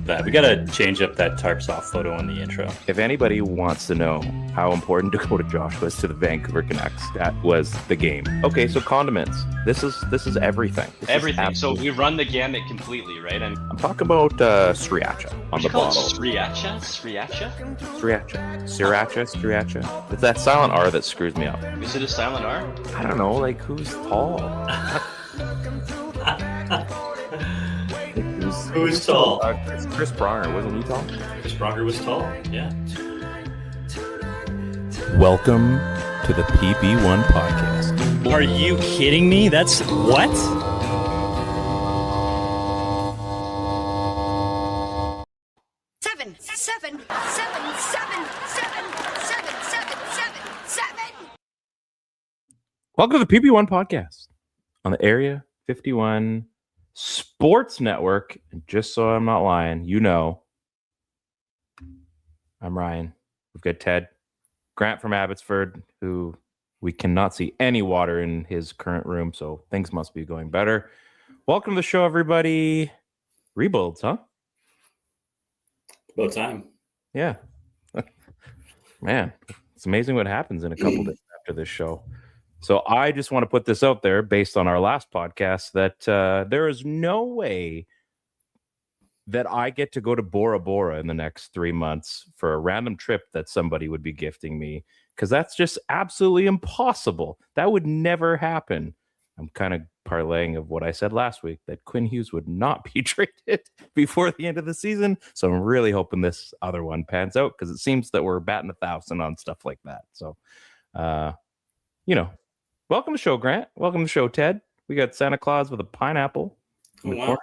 that. We gotta change up that tarp soft photo in the intro. If anybody wants to know how important Dakota Josh was to the Vancouver Canucks, that was the game. Okay, so condiments. This is everything. Everything. So we run the gamut completely, right? And I'm talking about sriracha on the bottle. Sriracha? Sriracha. It's that silent R that screws me up. Is it a silent R? I don't know, like who's tall? Who's tall? Chris Pronger, wasn't he tall? Chris Pronger was tall, yeah. Welcome to the PP1 podcast. Are you kidding me? That's what? Seven. Welcome to the PP1 podcast on the Area 51 Sports Network. And just so I'm not lying, you know, I'm Ryan. We've got Ted, Grant from Abbotsford, who we cannot see any water in his current room, so things must be going better. Welcome to the show, everybody. Rebuilds, huh? About time. Yeah. Man, it's amazing what happens in a couple days after this show. So I just want to put this out there based on our last podcast that there is no way that I get to go to Bora Bora in the next 3 months for a random trip that somebody would be gifting me, because that's just absolutely impossible. That would never happen. I'm kind of parlaying of what I said last week, that Quinn Hughes would not be traded before the end of the season. So I'm really hoping this other one pans out, because it seems that we're batting 1,000 on stuff like that. So, welcome to the show, Grant. Welcome to the show, Ted. We got Santa Claus with a pineapple in the corner.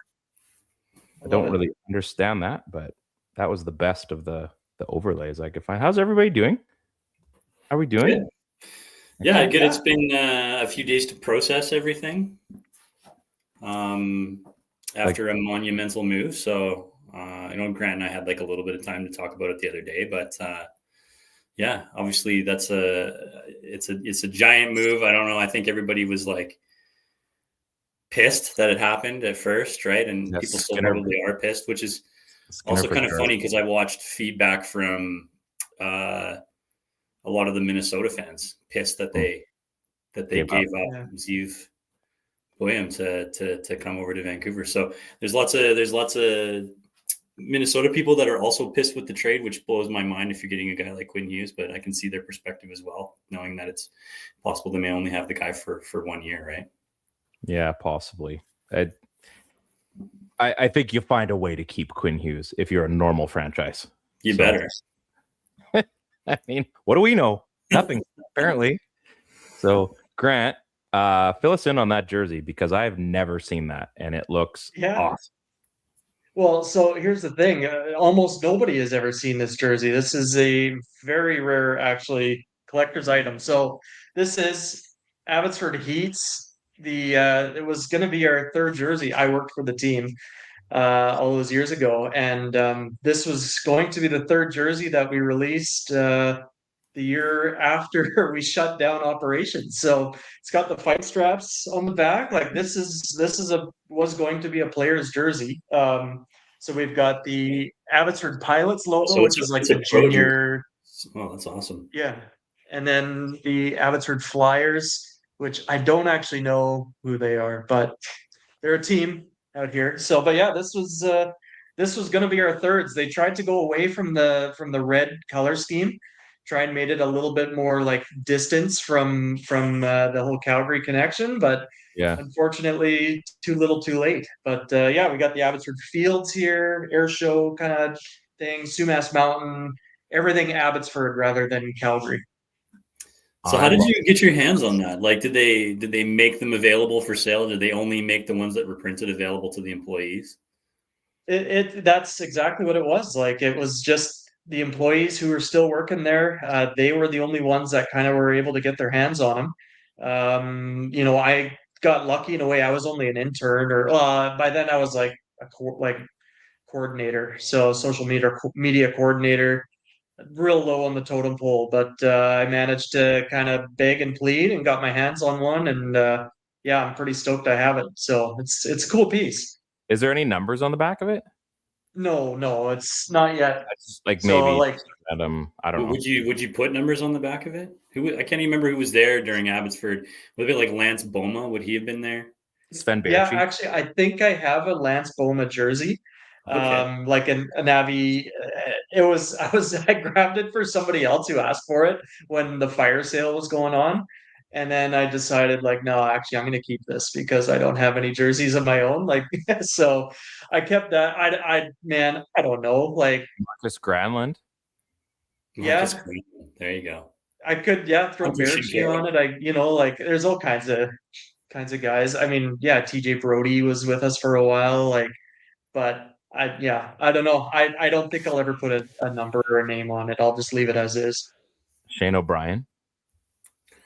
I don't really understand that, but that was the best of the overlays I could find. How's everybody doing? How are we doing? Good. Yeah, good. It's been a few days to process everything after a monumental move. So I know Grant and I had like a little bit of time to talk about it the other day, but yeah, obviously it's a giant move. I don't know. I think everybody was like pissed that it happened at first, right? And people still probably are pissed, which is also kind of funny because I watched feedback from a lot of the Minnesota fans pissed that they gave up Zeev William to come over to Vancouver. So there's lots of Minnesota people that are also pissed with the trade, which blows my mind if you're getting a guy like Quinn Hughes, but I can see their perspective as well, knowing that it's possible they may only have the guy for 1 year, right? Yeah, possibly. I think you'll find a way to keep Quinn Hughes if you're a normal franchise. You better. I mean, what do we know? Nothing, apparently. So, Grant, fill us in on that jersey, because I've never seen that, and it looks awesome. Well, so here's the thing. Almost nobody has ever seen this jersey. This is a very rare, actually, collector's item. So this is Abbotsford Heat's. It was going to be our third jersey. I worked for the team all those years ago, and this was going to be the third jersey that we released the year after we shut down operations. So it's got the fight straps on the back. Like this was going to be a player's jersey. So we've got the Abbotsford Pilots logo, which is like the junior. Oh, that's awesome. Yeah, and then the Abbotsford Flyers, which I don't actually know who they are, but they're a team out here. So, but yeah, this was going to be our thirds. They tried to go away from the red color scheme, try and made it a little bit more like distance from the whole Calgary connection, but unfortunately, too little, too late. But we got the Abbotsford Fields here, air show kind of thing, Sumas Mountain, everything Abbotsford rather than Calgary. So how did you get your hands on that? Like, did they make them available for sale? Did they only make the ones that were printed available to the employees? That's exactly what it was. Like, it was just the employees who were still working there. They were the only ones that kind of were able to get their hands on them. I got lucky in a way. I was only an intern, or by then I was like a coordinator, so social media coordinator. Real low on the totem pole, but I managed to kind of beg and plead and got my hands on one, and I'm pretty stoked I have it. So it's a cool piece. Is there any numbers on the back of it? No, it's not yet. I just, like, So maybe like, random. I don't know. Would you put numbers on the back of it? I can't even remember who was there during Abbotsford. Would it be like Lance Boma? Would he have been there? Sven yeah, Baertschi. actually, I think I have a Lance Boma jersey. Okay. Like a Navi. I grabbed it for somebody else who asked for it when the fire sale was going on. And then I decided, like, no, actually, I'm going to keep this because I don't have any jerseys of my own. Like, so I kept that. Man, I don't know. Like, Marcus Granlund. Marcus yeah, Green. There you go. I could, throw Hunter Baertschi on Shinkai. it. Like, there's all kinds of guys. I mean, yeah, TJ Brody was with us for a while. Like, but I don't know. I don't think I'll ever put a number or a name on it. I'll just leave it as is. Shane O'Brien.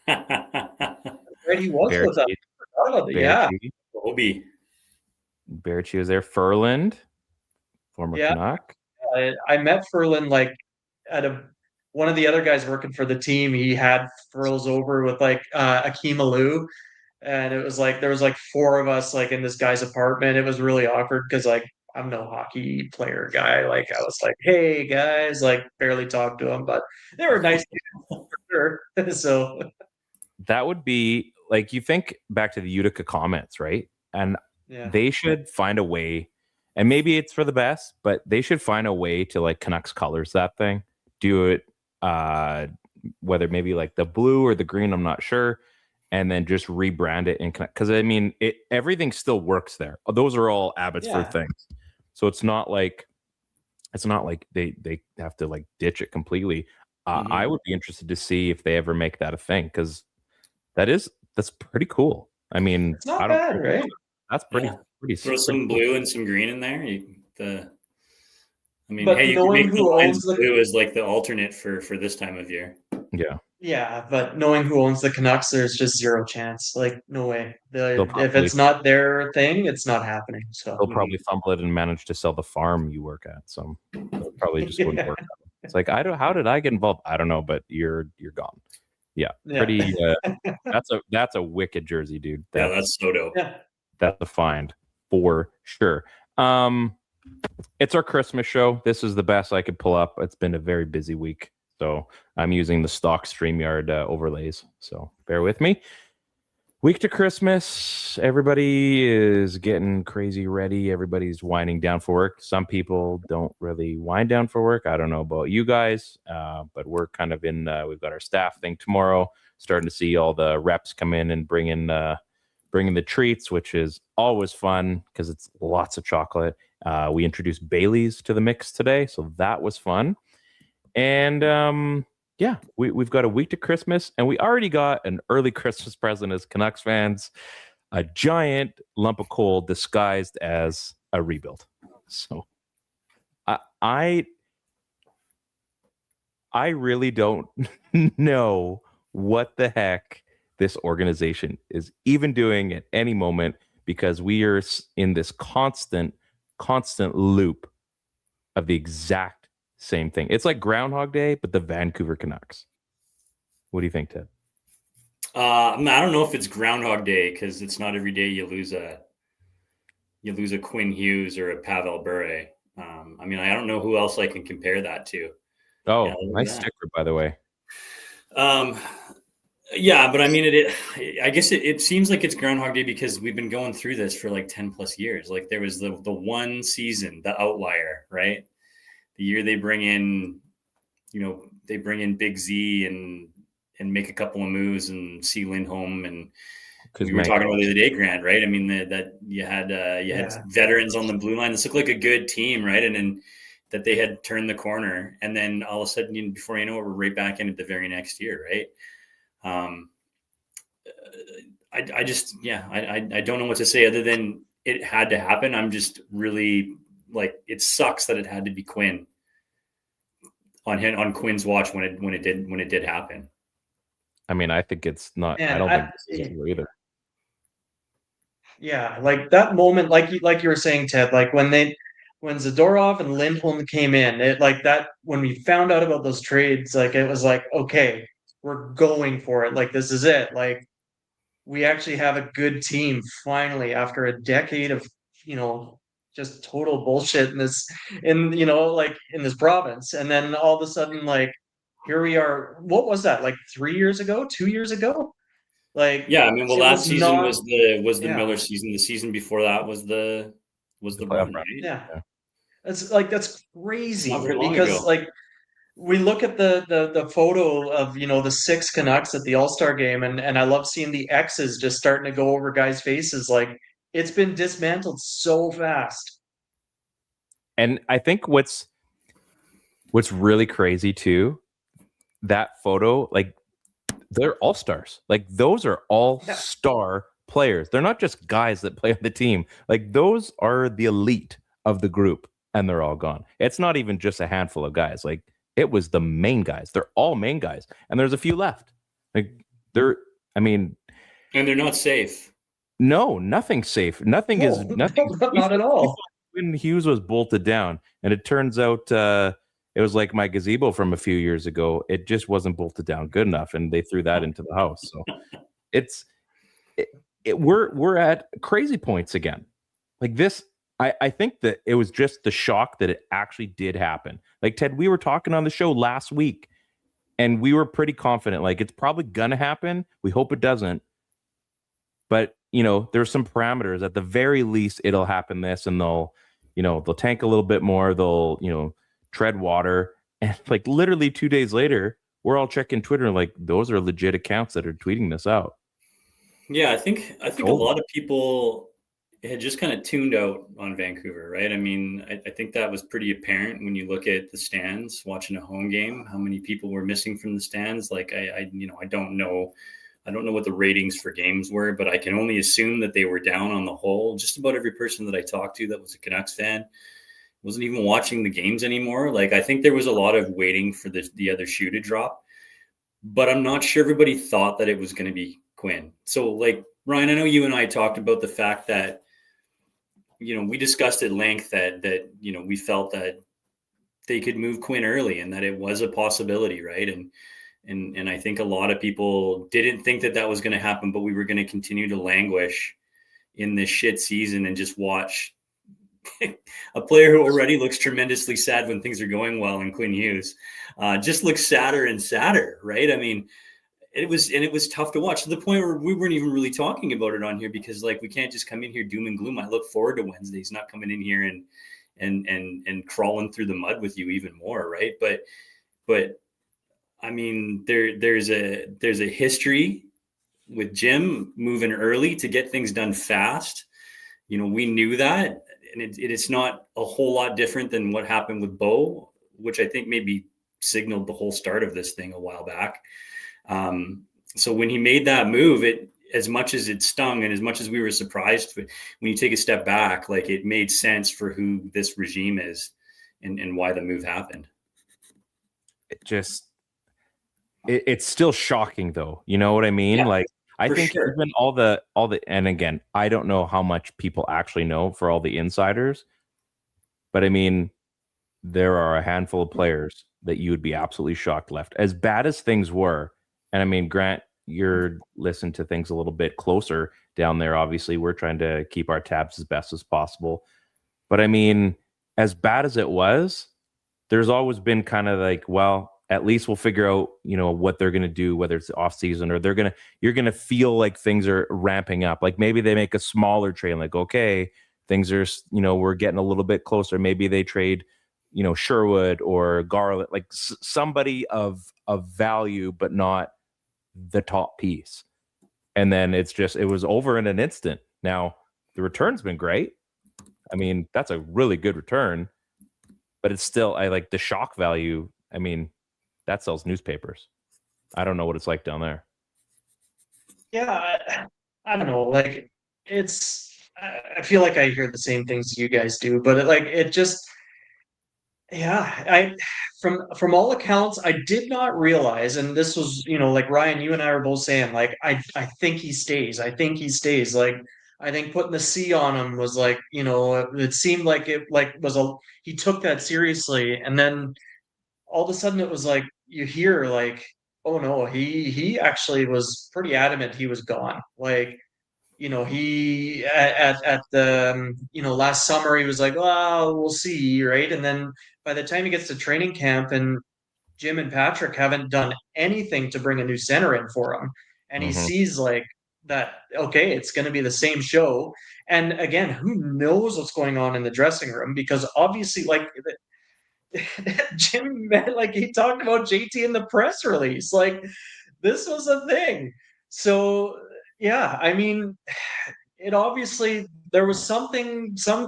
Right, he was with us. Baertschi. Yeah, Baertschi. Obi. Baertschi was there. Furland, former yeah. Canuck. I met Ferlin like at one of the other guys working for the team. He had Furls over with like Akeem Alou, and it was like there was like four of us like in this guy's apartment. It was really awkward because like I'm no hockey player guy. Like I was like, hey guys, like barely talked to them, but they were nice for sure. So That would be like, you think back to the Utica comments, right? And yeah, they should find a way, and maybe it's for the best, but they should find a way to like Canucks colors that thing. Do it, whether maybe like the blue or the green, I'm not sure, and then just rebrand it in because I mean everything still works there. Those are all Abbotsford yeah. things, so it's not like they have to like ditch it completely. I would be interested to see if they ever make that a thing, because that's pretty cool. I mean, It's not I don't. bad, right? That's Yeah. pretty. Throw some cool. blue and some green in there. But Hey, you can knowing make the who lines owns the blue as like the alternate for this time of year. Yeah, but knowing who owns the Canucks, there's just zero chance. Like, no way. If probably it's not their thing, it's not happening. So they'll probably fumble it and manage to sell the farm you work at. So it probably just wouldn't yeah. work out. It's like, I don't. How did I get involved? I don't know, but you're gone. Yeah, pretty. That's a wicked jersey, dude. Yeah, that's so dope. Yeah. That's a find for sure. It's our Christmas show. This is the best I could pull up. It's been a very busy week, so I'm using the stock StreamYard overlays. So bear with me. Week to Christmas, everybody is getting crazy ready. Everybody's winding down for work. Some people don't really wind down for work. I don't know about you guys, but we're kind of in. We've got our staff thing tomorrow. Starting to see all the reps come in and bring in the treats, which is always fun because it's lots of chocolate. We introduced Bailey's to the mix today, so that was fun. And yeah, we've got a week to Christmas, and we already got an early Christmas present as Canucks fans, a giant lump of coal disguised as a rebuild. So I really don't know what the heck this organization is even doing at any moment, because we are in this constant loop of the exact same thing. It's like Groundhog Day, but the Vancouver Canucks. What do you think, Ted? I don't know if it's Groundhog Day, because it's not every day you lose a Quinn Hughes or a Pavel Bure. I mean, I don't know who else I can compare that to. Oh, nice sticker, by the way. Yeah, but I mean, I guess it seems like it's Groundhog Day because we've been going through this for like 10 plus years. Like there was the one season, the outlier, right? The year they bring in Big Z and make a couple of moves and see Lindholm, and we were talking about the other day, Grant, right? I mean, that you had veterans on the blue line. This looked like a good team, right? And then that they had turned the corner, and then all of a sudden, before you know it, we're right back in it the very next year, right? I don't know what to say other than it had to happen. I'm just really like, it sucks that it had to be Quinn on Quinn's watch when it did happen. I mean, I think it's not. Man, I don't think this is either. Yeah, like that moment, like you were saying, Ted, like when Zadorov and Lindholm came in, it like that when we found out about those trades, like it was like, okay, we're going for it. Like this is it. Like we actually have a good team finally after a decade of, just total bullshit in this in this province. And then all of a sudden, like, here we are. What was that? Like 3 years ago, 2 years ago? Like, Yeah, I mean, well, it that was season not. was the Yeah. Miller season. The season before that was the playoff run, run. right? Yeah. Yeah. That's crazy Not very long because ago. like we look at the photo of the 6 Canucks at the All-Star game, and I love seeing the X's just starting to go over guys' faces. Like, it's been dismantled so fast. And I think what's really crazy too, that photo, like they're all stars. Like those are all Yeah. star players. They're not just guys that play on the team. Like those are the elite of the group, and they're all gone. It's not even just a handful of guys. Like it was the main guys. They're all main guys, and there's a few left. Like I mean, And they're not safe. no, nothing's safe. Nothing No, is nothing. not at all. When Hughes was bolted down, and it turns out it was like my gazebo from a few years ago. It just wasn't bolted down good enough, and they threw that into the house. So we're at crazy points again. Like this, I think that it was just the shock that it actually did happen. Like Ted, we were talking on the show last week, and we were pretty confident. Like it's probably gonna happen. We hope it doesn't. But there's some parameters. At the very least, it'll happen this, and they'll tank a little bit more. They'll tread water, and like literally 2 days later, we're all checking Twitter, like those are legit accounts that are tweeting this out. Yeah, I think a lot of people had just kind of tuned out on Vancouver, right? I mean, I think that was pretty apparent when you look at the stands, watching a home game, how many people were missing from the stands. Like I don't know. I don't know what the ratings for games were, but I can only assume that they were down on the whole. Just about every person that I talked to that was a Canucks fan wasn't even watching the games anymore. Like, I think there was a lot of waiting for the other shoe to drop, but I'm not sure everybody thought that it was going to be Quinn. So, like, Ryan, I know you and I talked about the fact that, we discussed at length that we felt that they could move Quinn early and that it was a possibility, right? And I think a lot of people didn't think that was going to happen, but we were going to continue to languish in this shit season and just watch a player who already looks tremendously sad when things are going well, in Quinn Hughes, just looks sadder and sadder, right? I mean, it was tough to watch, to the point where we weren't even really talking about it on here because, like, we can't just come in here doom and gloom. I look forward to Wednesdays, not coming in here and crawling through the mud with you even more, right? But I mean, there's a history with Jim moving early to get things done fast. We knew that, and it's not a whole lot different than what happened with Bo, which I think maybe signaled the whole start of this thing a while back. So when he made that move, as much as it stung and as much as we were surprised, when you take a step back, like, it made sense for who this regime is and why the move happened. It's still shocking, though. You know what I mean? Yeah, like, I think sure. even all the, and again, I don't know how much people actually know for all the insiders, but I mean, there are a handful of players that you would be absolutely shocked left. As bad as things were, and I mean, Grant, you're listening to things a little bit closer down there. Obviously, we're trying to keep our tabs as best as possible. But I mean, as bad as it was, there's always been kind of like, well, at least we'll figure out, what they're going to do, whether it's off season or you're going to feel like things are ramping up. Like maybe they make a smaller trade, like, okay, things are, we're getting a little bit closer. Maybe they trade, Sherwood or Garland, like somebody of value, but not the top piece. And then it was over in an instant. Now the return's been great. I mean, that's a really good return, but it's still, I like the shock value. I mean, that sells newspapers. I don't know what it's like down there. Yeah, I don't know. Like, I feel like I hear the same things you guys do, but it just, yeah, from all accounts, I did not realize, and this was, like Ryan, you and I were both saying, like, I think he stays. I think he stays. Like, I think putting the C on him was like, it seemed like it he took that seriously, and then all of a sudden it was like you hear like, oh no, he actually was pretty adamant he was gone. Like, he at the last summer he was like, well, we'll see, right? And then by the time he gets to training camp and Jim and Patrick haven't done anything to bring a new center in for him, and he Mhm. sees like that, okay, it's going to be the same show. And again, who knows what's going on in the dressing room, because obviously, like, Jim, like, he talked about JT in the press release. Like, this was a thing. So, yeah, I mean, it obviously, there was some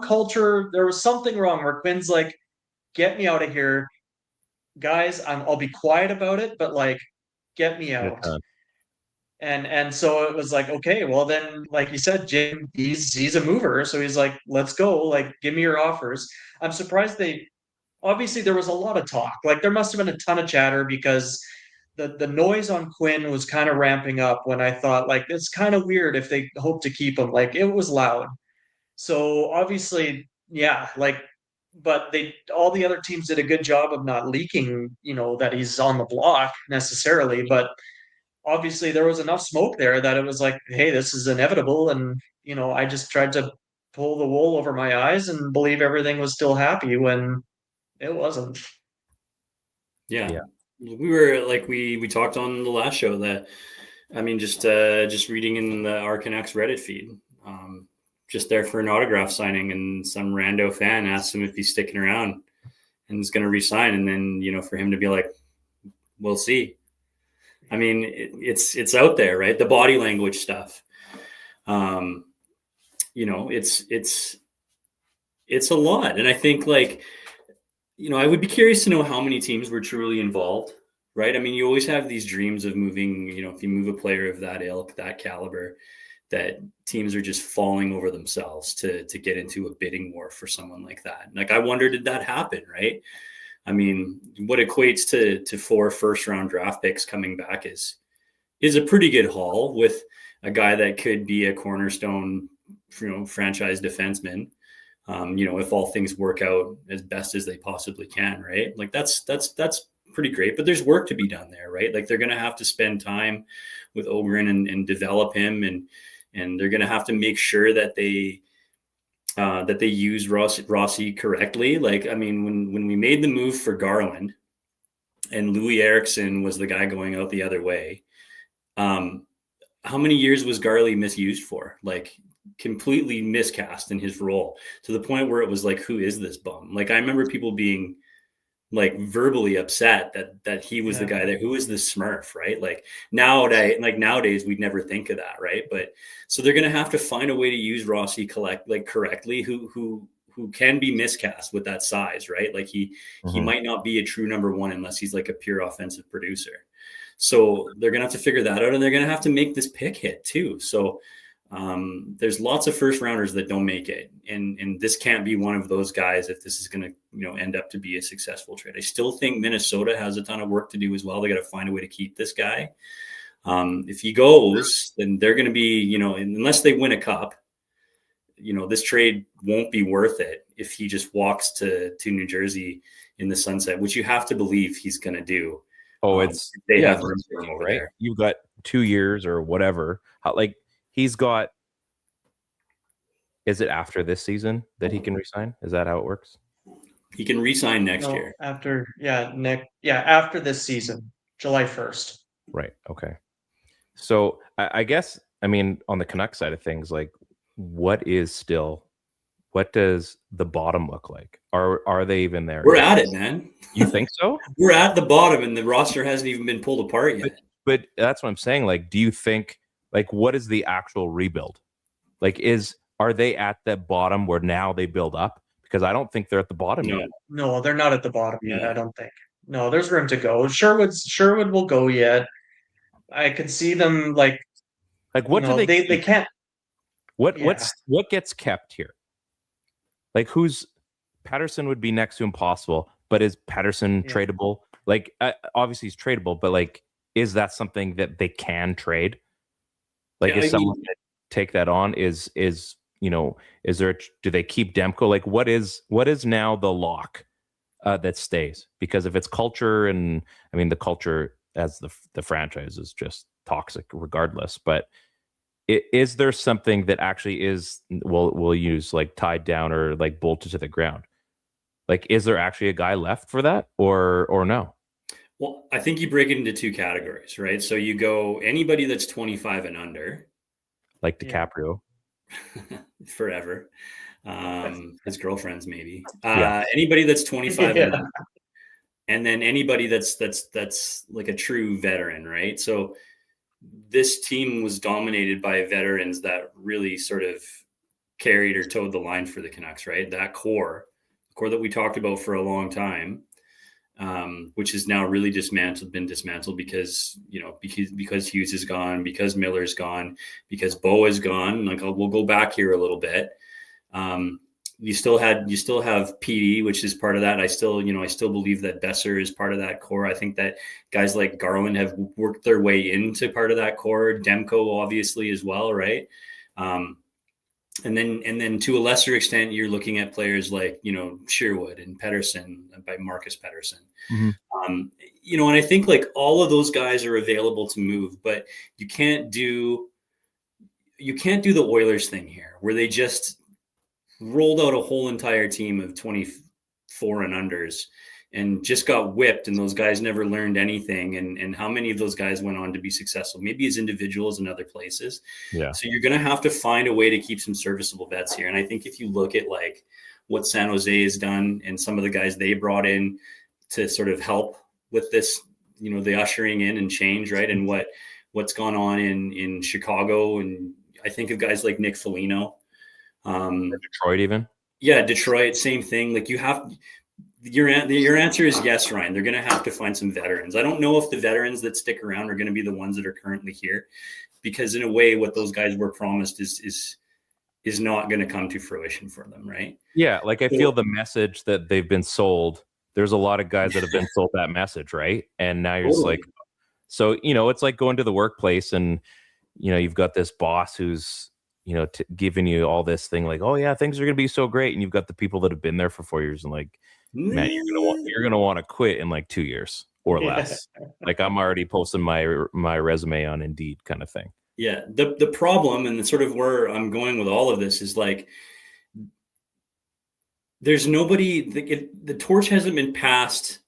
culture, there was something wrong where Quinn's like, get me out of here. Guys, I'll be quiet about it, but like, get me Get it out. done. And so it was like, okay, well then, like you said, Jim, he's a mover, so he's like, let's go, like, give me your offers. I'm surprised they obviously there was a lot of talk. Like, there must have been a ton of chatter because the noise on Quinn was kind of ramping up when I thought, like, it's kind of weird if they hope to keep him. Like, it was loud. So obviously, yeah, like, but they all the other teams did a good job of not leaking, that he's on the block necessarily. But obviously there was enough smoke there that it was like, hey, this is inevitable. And I just tried to pull the wool over my eyes and believe everything was still happy when it wasn't. Yeah. Yeah. We were like we talked on the last show that, I mean, just reading in our Canucks Reddit feed, just there for an autograph signing, and some rando fan asked him if he's sticking around and is going to resign, and then for him to be like, "We'll see." I mean, it's out there, right? The body language stuff. It's a lot, and I think, like, I would be curious to know how many teams were truly involved, right? I mean, you always have these dreams of moving, if you move a player of that ilk, that caliber, that teams are just falling over themselves to get into a bidding war for someone like that. Like, I wonder, did that happen, right? I mean, what equates to 4 first-round draft picks coming back is a pretty good haul with a guy that could be a cornerstone, franchise defenseman. If all things work out as best as they possibly can, right? Like, that's pretty great, but there's work to be done there, right? Like, they're going to have to spend time with Ogren and develop him, and they're going to have to make sure that they use Rossi correctly. Like, I mean, when we made the move for Garland and Louis Eriksson was the guy going out the other way, how many years was Garley misused for? Like, completely miscast in his role, to the point where it was like, who is this bum? Like, I remember people being like verbally upset that he was the guy that, who is this Smurf, right? Like, nowadays we'd never think of that, right? But so they're going to have to find a way to use Rossi correctly, who can be miscast with that size, right? Like, he might not be a true number one unless he's like a pure offensive producer. So they're going to have to figure that out, and they're going to have to make this pick hit too. So there's lots of first rounders that don't make it, and this can't be one of those guys if this is going to end up to be a successful trade. I still think Minnesota has a ton of work to do as well. They got to find a way to keep this guy. If he goes, then they're going to be, unless they win a cup, this trade won't be worth it if he just walks to New Jersey in the sunset, which you have to believe he's going to do. Oh, they have room for him over right there. You've got 2 years or whatever. He's got, is it after this season that he can resign? Is that how it works? He can resign next year. After after this season, July 1st. Right. Okay. So I guess, I mean, on the Canucks side of things, like, what does the bottom look like? Are they even there? We're at it, man. You think so? We're at the bottom, and the roster hasn't even been pulled apart yet. But that's what I'm saying. Like, do you think, like, what is the actual rebuild? Like, are they at the bottom where now they build up? Because I don't think they're at the bottom yet. No, they're not at the bottom yet. I don't think. No, there's room to go. Sherwood will go yet. I could see them like what do they can't. What gets kept here? Like, Patterson would be next to impossible, but is Patterson tradable? Like, obviously he's tradable, but like, is that something that they can trade? Like, is someone that take that on? Is there? Do they keep Demko? Like, what is now the lock that stays? Because if it's culture, and I mean, the culture as the franchise is just toxic regardless. But Is there something that actually is we'll use like tied down or like bolted to the ground? Like, is there actually a guy left for that, or no? Well, I think you break it into two categories, right? So you go anybody that's 25 and under, Like Yeah. DiCaprio? forever. His girlfriends maybe. Yeah. Anybody that's 25 and Yeah. under, and then anybody that's like a true veteran, right? So this team was dominated by veterans that really sort of carried or towed the line for the Canucks, right? That core that we talked about for a long time, which is now really been dismantled because Hughes is gone, because Miller's gone, because Bo is gone. Like we'll go back here a little bit. You still have PD, which is part of that. I still believe that Besser is part of that core. I think that guys like Garland have worked their way into part of that core. Demko obviously as well, right? And then to a lesser extent, you're looking at players like, Sherwood and Pettersson by Marcus Pettersson. Mm-hmm. And I think like all of those guys are available to move, but you can't do the Oilers thing here where they just rolled out a whole entire team of 24 and unders and just got whipped, and those guys never learned anything. And how many of those guys went on to be successful, maybe as individuals in other places. Yeah. So you're going to have to find a way to keep some serviceable vets here. And I think if you look at like what San Jose has done and some of the guys they brought in to sort of help with this, the ushering in and change, right? And what's gone on in Chicago. And I think of guys like Nick Foligno. Detroit even? Yeah, Detroit, same thing. Like your answer is yes, Ryan. They're going to have to find some veterans. I don't know if the veterans that stick around are going to be the ones that are currently here, because in a way, what those guys were promised is not going to come to fruition for them, right? Yeah, like I feel the message that they've been sold. There's a lot of guys that have been sold that message, right? And now you're just like, so it's like going to the workplace and you've got this boss who's giving you all this thing like, oh yeah, things are going to be so great, and you've got the people that have been there for 4 years and like, man, you're gonna want to quit in like 2 years or less. Like I'm already posting my resume on Indeed, kind of thing. Yeah, the problem and the sort of where I'm going with all of this is like, there's nobody. The torch hasn't been passed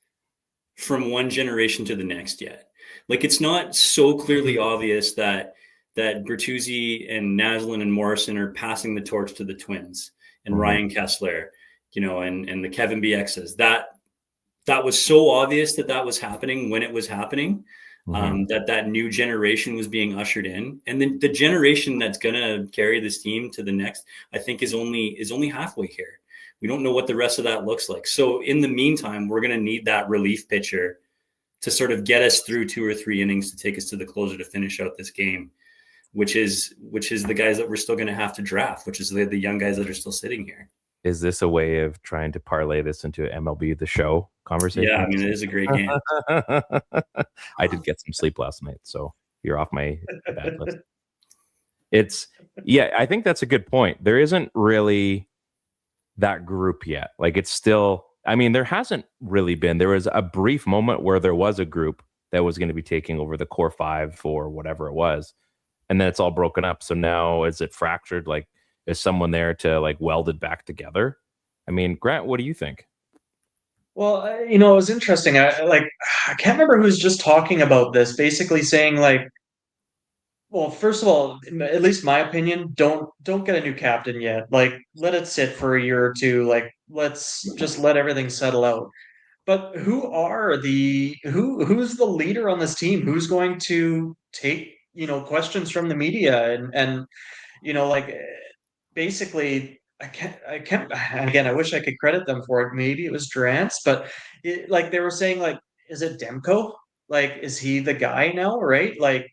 from one generation to the next yet. Like it's not so clearly obvious that Bertuzzi and Naslin and Morrison are passing the torch to the Twins and Ryan Kessler, and the Kevin BXs. That was so obvious that was happening when it was happening, that new generation was being ushered in. And then the generation that's going to carry this team to the next, I think is only halfway here. We don't know what the rest of that looks like. So in the meantime, we're going to need that relief pitcher to sort of get us through 2 or 3 innings to take us to the closer to finish out this game, which is the guys that we're still going to have to draft, which is the young guys that are still sitting here. Is this a way of trying to parlay this into MLB The Show conversation? Yeah, I mean, it is a great game. I did get some sleep last night, so you're off my bad list. I think that's a good point. There isn't really that group yet. Like it's still, I mean, there hasn't really been. There was a brief moment where there was a group that was going to be taking over the core 5 or whatever it was. And then it's all broken up. So now is it fractured? Like, is someone there to like weld it back together? I mean, Grant, what do you think? Well, it was interesting. I can't remember who was just talking about this, basically saying like, well, first of all, at least my opinion, don't get a new captain yet. Like, let it sit for a year or two. Like, let's just let everything settle out. But who's the leader on this team? Who's going to take, questions from the media and like basically I can't again, I wish I could credit them for it. Maybe it was Drance, but like they were saying, like, is it Demko? Like, is he the guy now, right? Like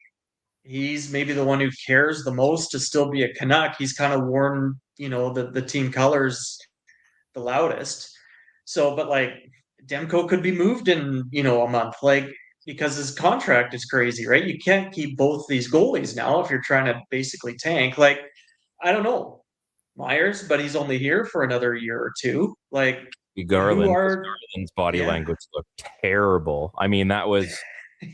he's maybe the one who cares the most to still be a Canuck. He's kind of worn, the team colors the loudest. So, but like Demko could be moved in, a month, like because his contract is crazy, right? You can't keep both these goalies now if you're trying to basically tank. Like, I don't know, Myers, but he's only here for another year or two. Like Garland's body language looked terrible. I mean, that was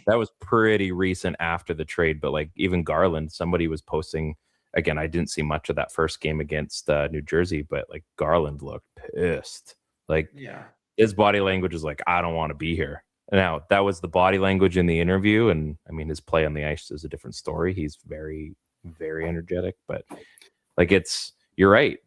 that was pretty recent after the trade. But like even Garland, somebody was posting. Again, I didn't see much of that first game against New Jersey, but like Garland looked pissed. Like his body language is like, I don't want to be here. Now that was the body language in the interview, and I mean his play on the ice is a different story. He's very, very energetic, but like you're right.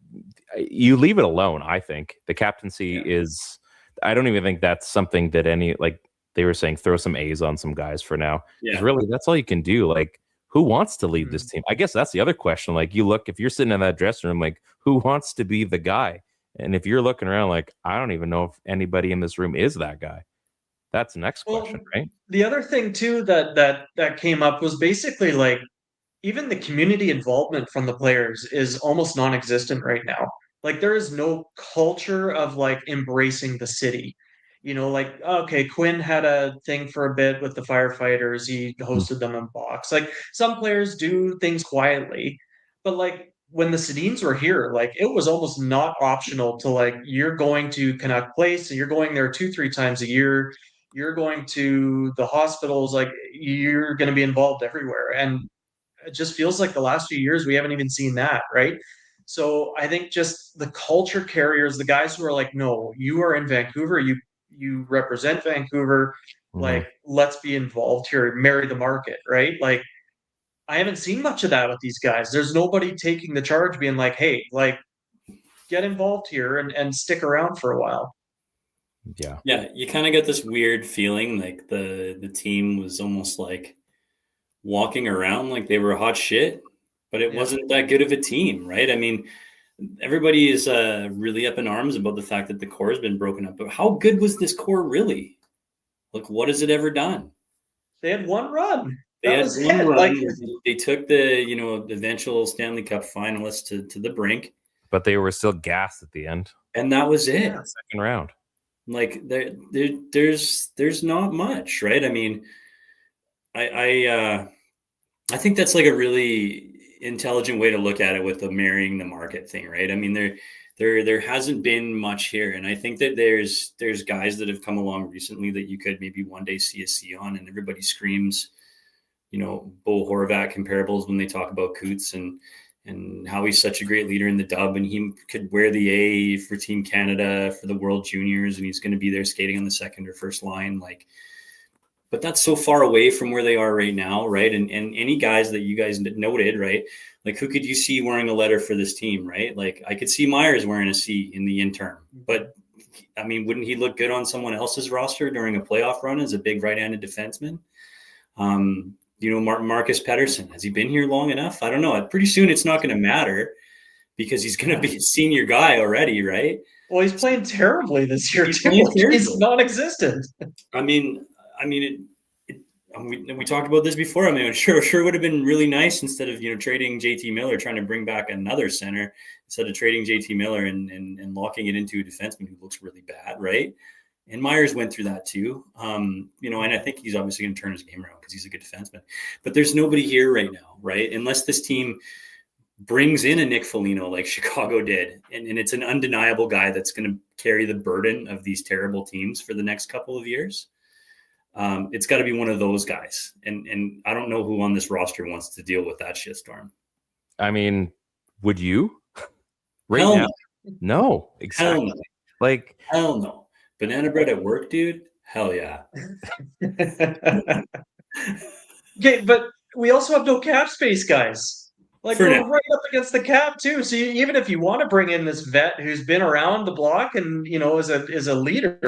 You leave it alone. I think the captaincy is. I don't even think that's something that like they were saying, throw some A's on some guys for now. Because really, that's all you can do. Like, who wants to lead this team? I guess that's the other question. Like, you look, if you're sitting in that dressing room, like, who wants to be the guy? And if you're looking around, like, I don't even know if anybody in this room is that guy. That's the next question, right? The other thing too that came up was basically like even the community involvement from the players is almost non-existent right now. Like there is no culture of like embracing the city. Like okay, Quinn had a thing for a bit with the firefighters. He hosted them in box. Like some players do things quietly, but like when the Sedins were here, like it was almost not optional to like you're going to Canuck Place and you're going there 2-3 times a year. You're going to the hospitals, like you're going to be involved everywhere. And it just feels like the last few years we haven't even seen that, right? So I think just the culture carriers, the guys who are like, no, you are in Vancouver, you represent Vancouver, like let's be involved here, marry the market, right? Like I haven't seen much of that with these guys. There's nobody taking the charge, being like, hey, like get involved here and stick around for a while. Yeah, you kind of get this weird feeling like the team was almost like walking around like they were hot shit, but it wasn't that good of a team, right? I mean, everybody is really up in arms about the fact that the core has been broken up, but how good was this core really? Like, what has it ever done? They had one run. They had one run. Like, they took the eventual Stanley Cup finalists to the brink, but they were still gassed at the end, and that was it. Second round. Like there's not much, right? I mean, I think that's like a really intelligent way to look at it with the marrying the market thing, right? I mean, there hasn't been much here, and I think that there's guys that have come along recently that you could maybe one day see a C on, and everybody screams, Bo Horvat comparables when they talk about Coots and how he's such a great leader in the dub, and he could wear the A for Team Canada for the World Juniors, and he's going to be there skating on the second or first line, like. But that's so far away from where they are right now, right? And any guys that you guys noted, right? Like, who could you see wearing a letter for this team, right? Like, I could see Myers wearing a C in the interim. But, I mean, wouldn't he look good on someone else's roster during a playoff run as a big right-handed defenseman? Marcus Pettersson, has he been here long enough? I don't know. Pretty soon it's not going to matter because he's going to be a senior guy already, right? Well, he's playing terribly this year, too. He's non-existent. I mean, we talked about this before. I mean, it sure would have been really nice instead of trading JT Miller, trying to bring back another center instead of trading JT Miller and locking it into a defenseman who looks really bad, right? And Myers went through that too, and I think he's obviously going to turn his game around because he's a good defenseman. But there's nobody here right now, right? Unless this team brings in a Nick Foligno like Chicago did, and it's an undeniable guy that's going to carry the burden of these terrible teams for the next couple of years. It's got to be one of those guys. And I don't know who on this roster wants to deal with that shitstorm. I mean, would you? Hell now? No, exactly. Hell no. Like, hell no. Banana bread at work, dude? Hell yeah. Okay, but we also have no cap space, guys. Like, we're right up against the cap, too. So even if you want to bring in this vet who's been around the block and, is a leader,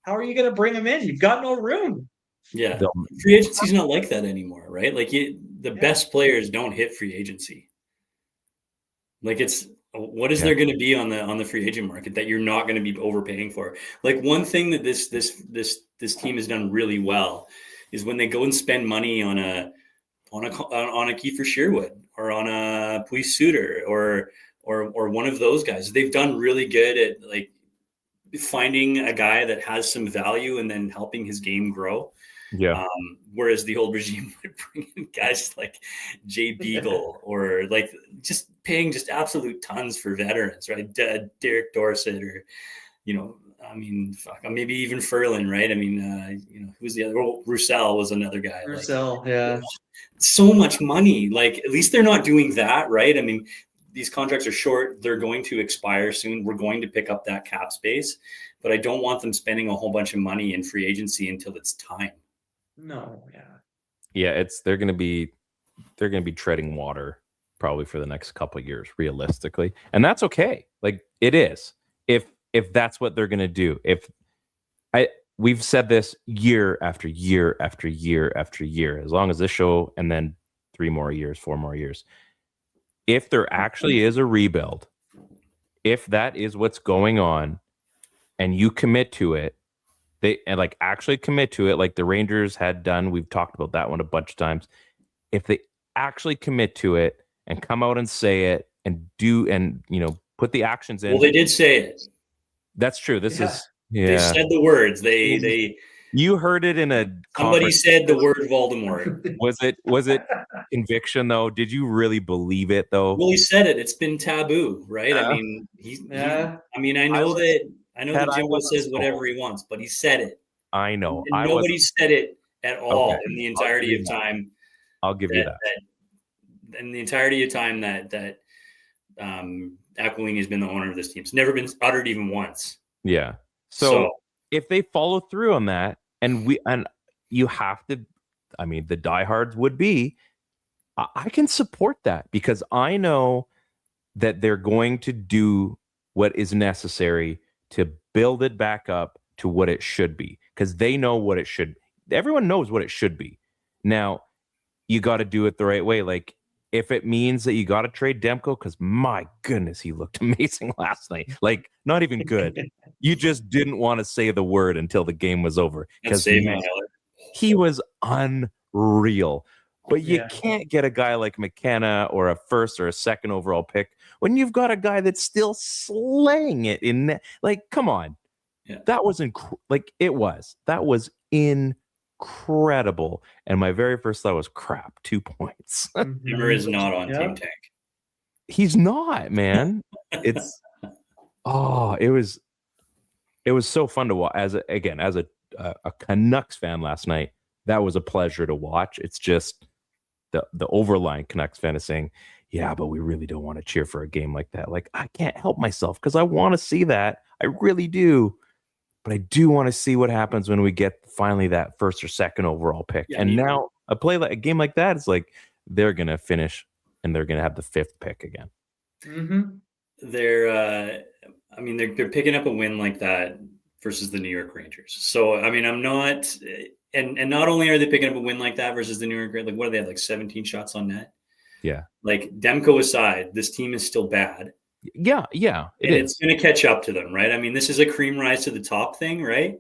how are you going to bring him in? You've got no room. Yeah. Free agency's not like that anymore, right? Like the best players don't hit free agency. Like what is there going to be on the free agent market that you're not going to be overpaying for? Like one thing that this team has done really well is when they go and spend money on a Kiefer Sherwood or on a Police Suter or one of those guys. They've done really good at like finding a guy that has some value and then helping his game grow. Yeah. Whereas the old regime would bring in guys like Jay Beagle or like just paying just absolute tons for veterans, right? Derek Dorsett or, I mean, fuck, maybe even Ferland, right? I mean, who's the other? Well, Roussel was another guy. Roussel, yeah. So much money. Like, at least they're not doing that, right? I mean, these contracts are short. They're going to expire soon. We're going to pick up that cap space, but I don't want them spending a whole bunch of money in free agency until it's time. No, yeah. They're going to be treading water probably for the next couple of years, realistically, and that's okay. Like, it is. If that's what they're going to do. We've said this year after year after year after year, as long as this show, and then 3 more years, 4 more years. If there actually is a rebuild, if that is what's going on, and you commit to it, actually commit to it, like the Rangers had done. We've talked about that one a bunch of times. If they actually commit to it and come out and say it and do, and put the actions in. Well, they did say it. That's true. This is. Yeah. They said the words. You heard it in a somebody said the word Voldemort. Was it conviction though? Did you really believe it though? Well, he said it. It's been taboo, right? I mean, I know that Jimbo says whatever he wants, but he said it. I know. And nobody said it at all in the entirety of time. I'll give you that. In the entirety of time that Aquilini has been the owner of this team, it's never been uttered even once. Yeah. So if they follow through on that, and you have to, I mean, the diehards would be, I can support that because I know that they're going to do what is necessary to build it back up to what it should be, because they know what it should. Everyone knows what it should be. Now, you got to do it the right way. Like, if it means that you got to trade Demko, because my goodness, he looked amazing last night. Like, not even good. You just didn't want to say the word until the game was over, because he was unreal. But you can't get a guy like McKenna or a first or a second overall pick when you've got a guy that's still slaying it in that. Like, come on. Yeah. That was that was incredible. And my very first thought was, crap, 2 points. Zimmer is not on Team Tank. He's not, man. It was so fun to watch. As a Canucks fan last night, that was a pleasure to watch. It's just the overlying Canucks fan is saying, yeah, but we really don't want to cheer for a game like that. Like, I can't help myself because I want to see that. I really do. But I do want to see what happens when we get finally that first or second overall pick. Yeah, and now a game like that is like they're going to finish and they're going to have the 5th pick again. Mm-hmm. They're picking up a win like that versus the New York Rangers. So, I mean, I'm not, and not only are they picking up a win like that versus the New York Rangers, like, what do they have, like 17 shots on net? Yeah. Like, Demko aside, this team is still bad. Yeah. It's going to catch up to them, right? I mean, this is a cream rise to the top thing, right?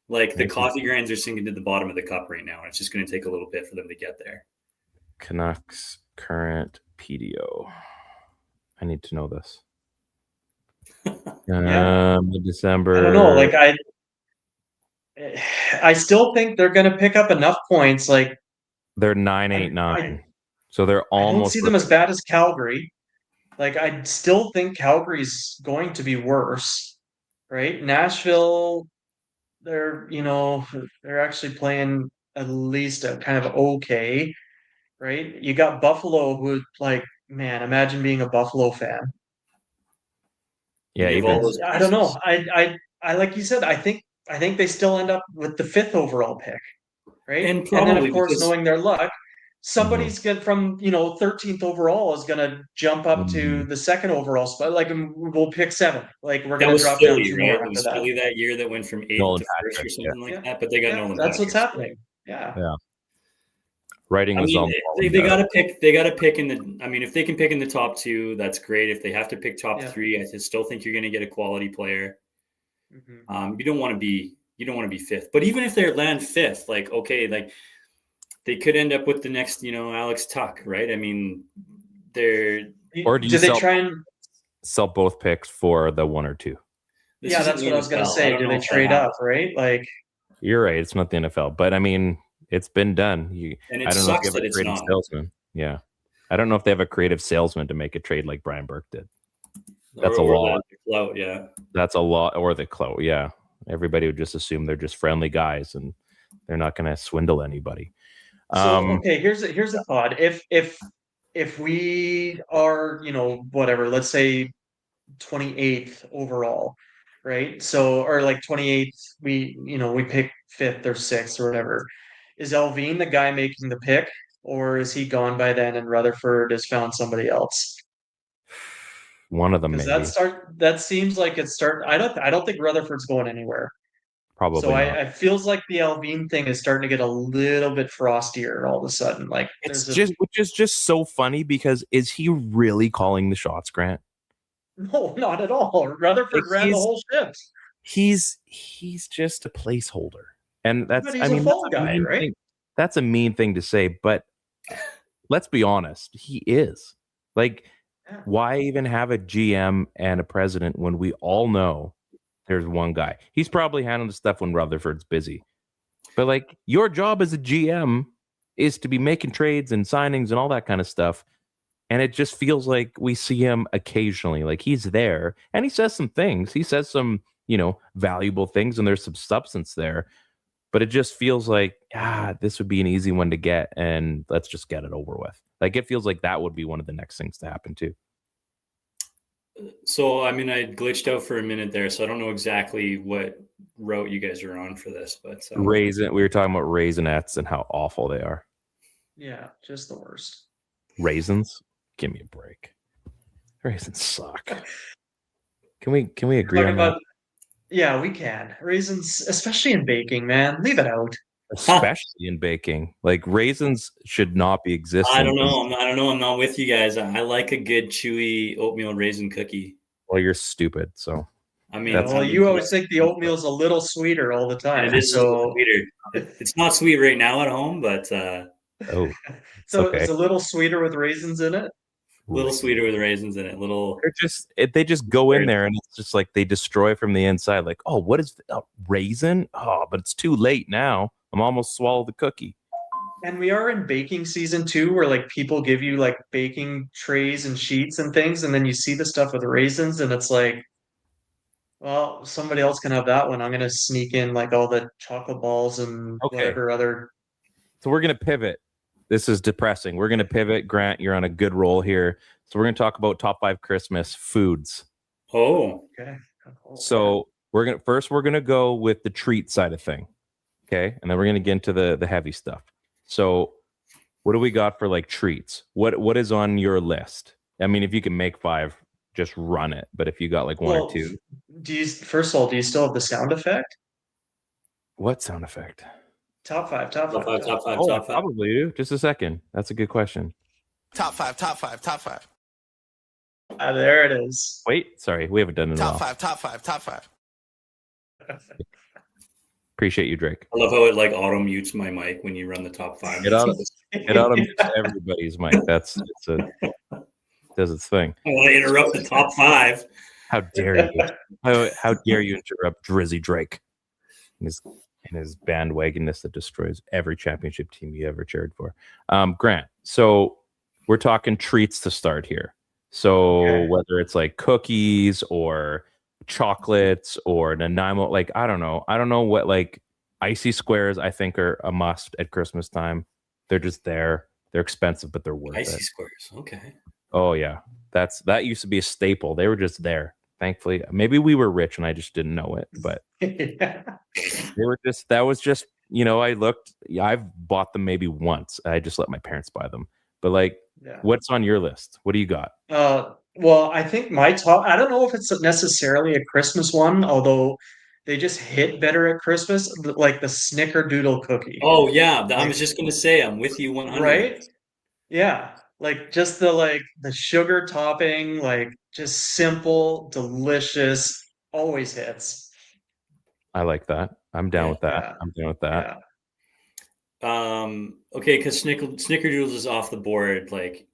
Like, the coffee grinds are sinking to the bottom of the cup right now. And it's just going to take a little bit for them to get there. Canucks current PDO. I need to know this. December. I don't know. Like, I still think they're going to pick up enough points. Like, they're 9-8-9, so they're almost. I don't see them as bad as Calgary. Like, I still think Calgary's going to be worse, right? Nashville, they're actually playing at least a kind of okay, right? You got Buffalo, who, like, man, imagine being a Buffalo fan. Yeah, I don't know. I like you said, I think they still end up with the 5th overall pick, right? And then, of course, knowing their luck, somebody's good from 13th overall is gonna jump up to the 2nd overall spot. Like, we'll pick 7. Like, we're gonna drop down 2 more after that. Philly that year that went from 8th to 1st or something like that, but they got Nolan. That's what's happening. Yeah. Writing was on. They got to pick. They got to pick in the. I mean, if they can pick in the top 2, that's great. If they have to pick top 3, I still think you're going to get a quality player. Mm-hmm. You don't want to be 5th, but even if they land 5th, like, okay, like, they could end up with the next, Alex Tuck, right? I mean, or do they try and sell both picks for the 1 or 2? That's what I was going to say. Do they trade up, right? Like, you're right. It's not the NFL, but I mean, it's been done. I don't know if they have a creative salesman. Yeah, I don't know if they have a creative salesman to make a trade like Brian Burke did. That's a lot. clout, yeah. That's a lot, or the clout. Yeah, everybody would just assume they're just friendly guys and they're not going to swindle anybody. So okay, here's a thought. If we are, whatever, let's say 28th overall, right? So, or like 28th, we pick 5th or 6th or whatever. Is Elvine the guy making the pick, or is he gone by then and Rutherford has found somebody else? One of them, Because maybe. that seems like it's start. I don't think Rutherford's going anywhere. Probably So not. I feels like the Elvine thing is starting to get a little bit frostier all of a sudden. Like It's there's just, which is just so funny because is he really calling the shots, Grant? no, not at all. Rutherford Like, ran the whole ship. He's just a placeholder, and But that's, he's I a mean, fall that's a guy, mean right? thing. That's a mean thing to say, but let's be honest, he is. Like, Yeah. why even have a GM and a president when we all know there's one guy? He's probably handling the stuff when Rutherford's busy. But like, your job as a GM is to be making trades and signings and all that kind of stuff. And it just feels like we see him occasionally. Like, he's there and he says some things. He says some, valuable things, and there's some substance there. But it just feels like, this would be an easy one to get, and let's just get it over with. Like, it feels like that would be one of the next things to happen too. So, I mean, I glitched out for a minute there, so I don't know exactly what route you guys are on for this, but We were talking about raisinets and how awful they are. Yeah, just the worst. Raisins? Give me a break. Raisins suck. Can we agree on that? Yeah, we can. Raisins, especially in baking, man. Leave it out. Especially in baking. Like, raisins should not be existing. I don't know. I'm not with you guys. I like a good chewy oatmeal raisin cookie. Well, you're stupid. So, I mean, Well, you always think the oatmeal's a little sweeter all the time. and it is so sweeter. It's not sweet right now at home, but oh, so okay. it's a little sweeter with raisins in it. a little sweeter with raisins in it. They just go in there and it's just like they destroy from the inside. Like, oh, what is raisin? Oh, but it's too late now. I'm almost swallowed the cookie. And we are in baking season too, where like people give you like baking trays and sheets and things, and then you see the stuff with raisins, and it's like, well, somebody else can have that one. I'm gonna sneak in like all the chocolate balls and whatever other. So we're gonna pivot. This is depressing. We're gonna pivot. Grant, you're on a good roll here. So we're gonna talk about top 5 Christmas foods. Oh, Okay. So we're gonna go with the treat side of thing. Okay, and then we're gonna get into the heavy stuff. So what do we got for like treats? What is on your list? I mean, if you can make 5, just run it. But if you got like one or two, First of all, do you still have the sound effect? what sound effect? Top five. top five. Oh, I probably do. Just a second. That's a good question. Top five. There it is. Wait, sorry, we haven't done it in a while. Top five. Appreciate you, Drake. I love how it like auto mutes my mic when you run the top 5. It auto mutes everybody's mic. Does its thing. I want to interrupt the top 5. How dare you? How dare you interrupt Drizzy Drake and his bandwagonness that destroys every championship team you ever cheered for. Grant, so we're talking treats to start here. So whether it's like cookies or chocolates or Nanaimo, like I don't know what, like icy squares I think are a must at Christmas time. They're just there. They're expensive, but they're worth it. Icy squares. Okay. Oh yeah. That used to be a staple. They were just there. Thankfully, maybe we were rich and I just didn't know it, but they were just, that was just, I've bought them maybe once. I just let my parents buy them. But like, what's on your list? What do you got? Well, I think my top, I don't know if it's necessarily a Christmas one, although they just hit better at Christmas, like the Snickerdoodle cookie. Oh yeah, I was just gonna say I'm with you 100. Right? Yeah. Like just the sugar topping, like just simple, delicious, always hits. I like that. I'm down with that. I'm down with that. Yeah. Okay, because Snickerdoodles is off the board. Like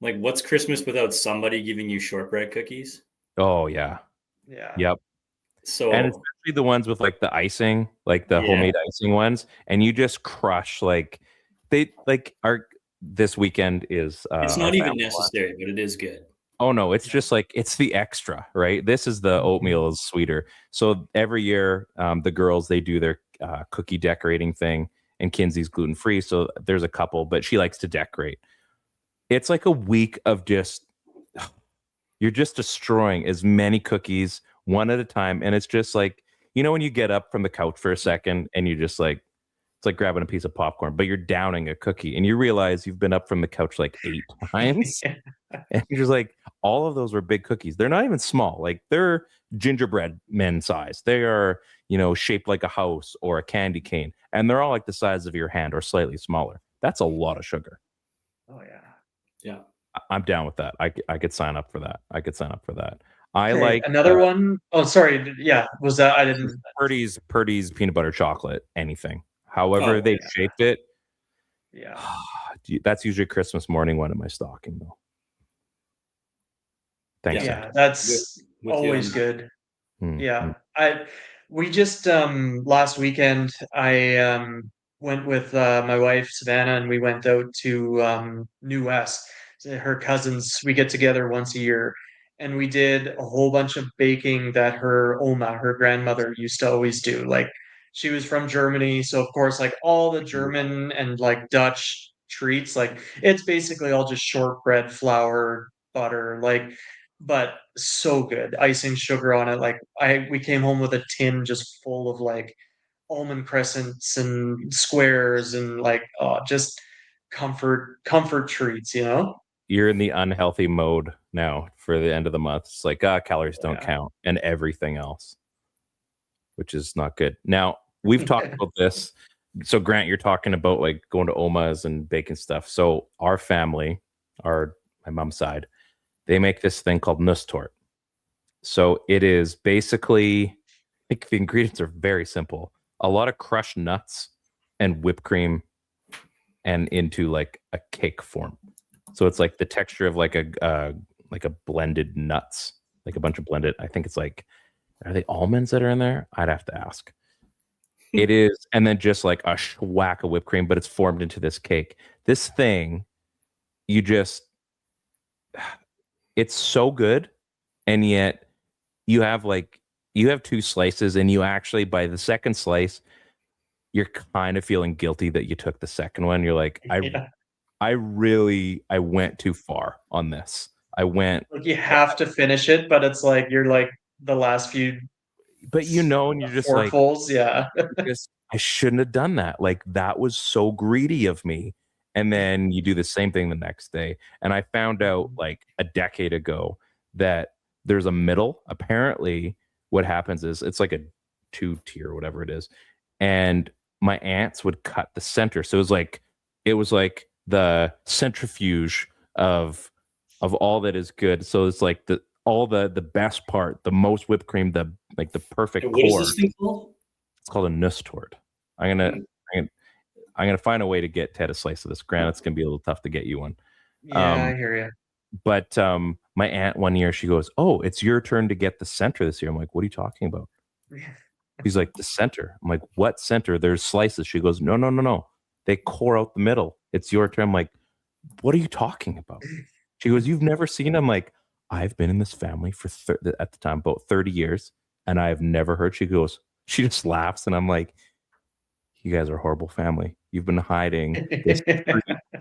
what's Christmas without somebody giving you shortbread cookies? Oh yeah. Yeah. Yep. So, and especially the ones with like the icing, like the homemade icing ones, and you just crush this weekend is it's not even necessary, but it is good. Oh no, it's just like it's the extra, right? This is the oatmeal is sweeter. So every year, the girls they do their cookie decorating thing, and Kinsey's gluten free, so there's a couple, but she likes to decorate. It's like a week of just you're just destroying as many cookies one at a time, and it's just like when you get up from the couch for a second and you just like it's like grabbing a piece of popcorn, but you're downing a cookie, and you realize you've been up from the couch like 8 times. And you're just like, all of those were big cookies. They're not even small. Like they're gingerbread men size. They are, shaped like a house or a candy cane. And they're all like the size of your hand or slightly smaller. That's a lot of sugar. Oh yeah. Yeah. I'm down with that. I could sign up for that. I Okay, like another one. Oh, sorry. Yeah, was that I didn't. Purdy's peanut butter chocolate, anything. However Oh, they yeah. shaped it. Yeah. That's usually Christmas morning one in my stocking though. Thanks. Yeah, Ed. that's With you always on good. Hmm. Yeah. We just last weekend I went with my wife Savannah and we went out to New West. Her cousins, we get together once a year and we did a whole bunch of baking that her Oma, her grandmother, used to always do. Like she was from Germany, so of course like all the German and like Dutch treats, like it's basically all just shortbread, flour, butter, like but so good. Icing sugar on it. Like we came home with a tin just full of like almond crescents and squares and like just comfort treats, you know? You're in the unhealthy mode now for the end of the month. It's like calories don't Yeah. count and everything else, which is not good. Now we've talked about this. So Grant, you're talking about like going to Oma's and baking stuff. So our family, my mom's side, they make this thing called Nusstorte. So it is basically, I think the ingredients are very simple. A lot of crushed nuts and whipped cream and into like a cake form. So it's like the texture of like a blended nuts, like a bunch of blended. I think it's like, are they almonds that are in there? I'd have to ask. It is, and then just like a whack of whipped cream, but it's formed into this cake. This thing, it's so good, and yet you have 2 slices, and you actually by the second slice, you're kind of feeling guilty that you took the second one. You're like, I went too far on this. I went Like you have to finish it, but it's like you're like the last few but and you're just like, forkfuls, yeah. I shouldn't have done that. Like that was so greedy of me. And then you do the same thing the next day. And I found out like a decade ago that there's a middle. Apparently, what happens is it's like a 2-tier, whatever it is. And my aunts would cut the center. So it was like the centrifuge of all that is good. So it's like the best part, the most whipped cream, the perfect What is core. this thing called? It's called a Nusstorte. I'm gonna find a way to get Ted a slice of this. Grant, it's gonna be a little tough to get you one. Yeah, I hear you. But my aunt one year she goes, "Oh, it's your turn to get the center this year." I'm like, "What are you talking about?" He's like, "The center." I'm like, "What center? There's slices." She goes, No. They core out the middle. It's your turn." I'm like, "What are you talking about?" She goes, "You've never seen?" I'm like, "I've been in this family for at the time about 30 years, and I have never heard." She she just laughs, and I'm like, "You guys are a horrible family. You've been hiding this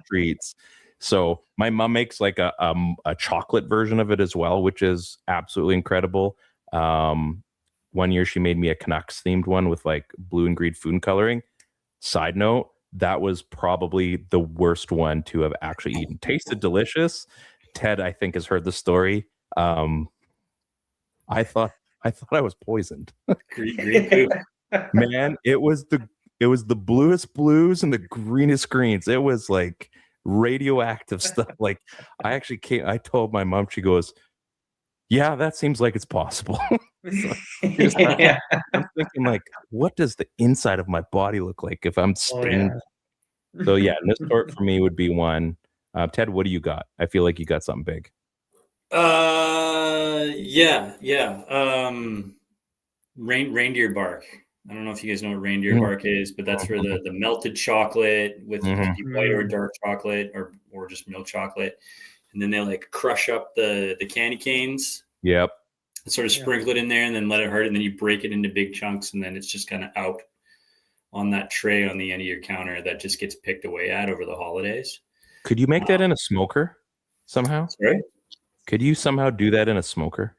treats." So my mom makes like a chocolate version of it as well, which is absolutely incredible. One year she made me a Canucks themed one with like blue and green food coloring. Side note, that was probably the worst one to have actually eaten. Tasted delicious. Ted, I think, has heard the story. I thought I was poisoned. Green poop. Man, it was the bluest blues and the greenest greens. It was like radioactive stuff. Like I told my mom, she goes, "Yeah, that seems like it's possible." So, Yeah. I'm thinking like, what does the inside of my body look like if I'm stained? Yeah. So yeah, this sort for me would be one. Ted, what do you got? I feel like you got something big. Yeah. Reindeer bark. I don't know if you guys know what reindeer bark is, but that's for the melted chocolate with white or dark chocolate or just milk chocolate. and then they like crush up the candy canes. Yep. And sort of sprinkle it in there and then let it harden. And then you break it into big chunks, and then it's just kind of out on that tray on the end of your counter that just gets picked away at over the holidays. Could you make that in a smoker somehow? Sorry? Could you somehow do that in a smoker?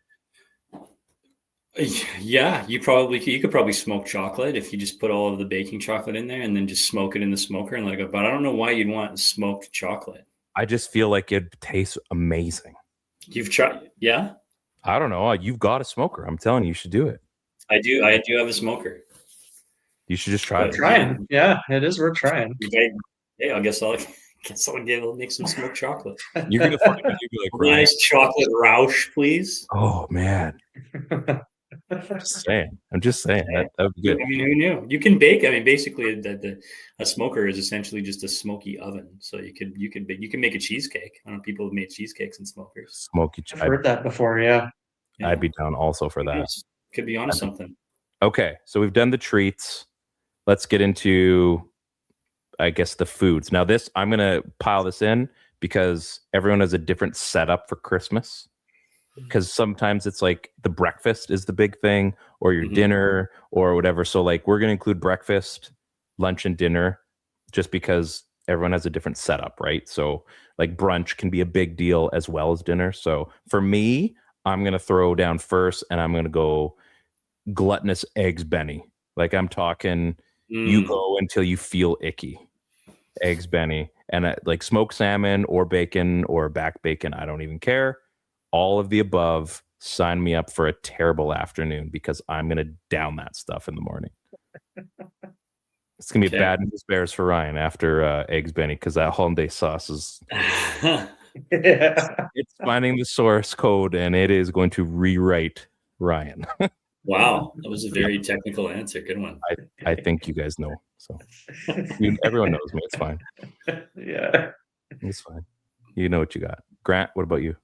Yeah, you could probably smoke chocolate if you just put all of the baking chocolate in there and then just smoke it in the smoker and let it go. But I don't know why you'd want smoked chocolate. I just feel like it tastes amazing. You've tried? Yeah. I don't know. You've got a smoker. I'm telling you should do it. I do have a smoker. You should just try it. Trying. Yeah, it is worth trying. Hey, I guess I'll make some smoked chocolate. You're gonna find it. You'll be like, Ryan. Nice chocolate Roush, please. Oh man. I'm just saying that would be good. I mean, who knew? You can bake. I mean, basically, a smoker is essentially just a smoky oven. So you can make a cheesecake. I don't know. People have made cheesecakes in smokers. Smoky. I've heard that before. Yeah. I'd be down also for that. Yes. Could be onto something. Okay, so we've done the treats. Let's get into, I guess, the foods. Now, I'm gonna pile this in because everyone has a different setup for Christmas. Because sometimes it's like the breakfast is the big thing, or your dinner, or whatever. So, like, we're gonna include breakfast, lunch, and dinner, just because everyone has a different setup, right? So, like, brunch can be a big deal as well as dinner. So, for me, I'm gonna throw down first, and I'm gonna go gluttonous eggs Benny. Like, I'm talking, you go until you feel icky. Eggs Benny, and like smoked salmon or bacon or back bacon. I don't even care. All of the above. Sign me up for a terrible afternoon because I'm gonna down that stuff in the morning. It's gonna be bad news bears for Ryan after eggs Benny because that hollandaise sauce is. It's finding the source code and it is going to rewrite Ryan. Wow, that was a very technical answer. Good one. I think you guys know. So everyone knows me. It's fine. Yeah. It's fine. You know what you got. Grant, what about you?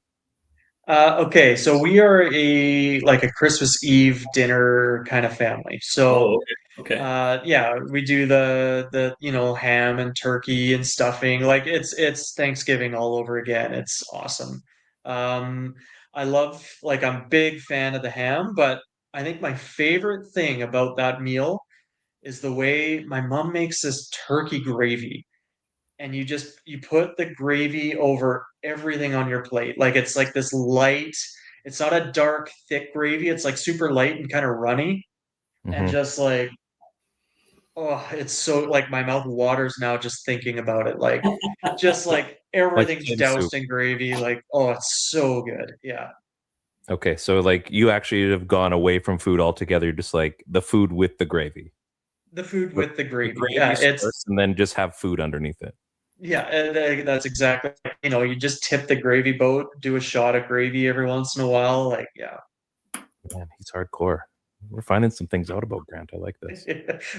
Okay, so we are a Christmas Eve dinner kind of family. So okay. yeah, we do the ham and turkey and stuffing. Like it's Thanksgiving all over again. It's awesome. I love I'm a big fan of the ham, but I think my favorite thing about that meal is the way my mom makes this turkey gravy. And you put the gravy over everything on your plate. Like it's like this light, it's not a dark, thick gravy. It's like super light and kind of runny. And just like, oh, it's so like my mouth waters now just thinking about it. Like just like everything's like doused soup. in gravy. Like, oh, it's so good. Yeah. Okay, so like you actually have gone away from food altogether, just like the food with the gravy. The food with the gravy. The gravy Yeah, and then just have food underneath it. Yeah, that's exactly. You just tip the gravy boat, do a shot of gravy every once in a while. Like, yeah. Man, he's hardcore. We're finding some things out about Grant. I like this.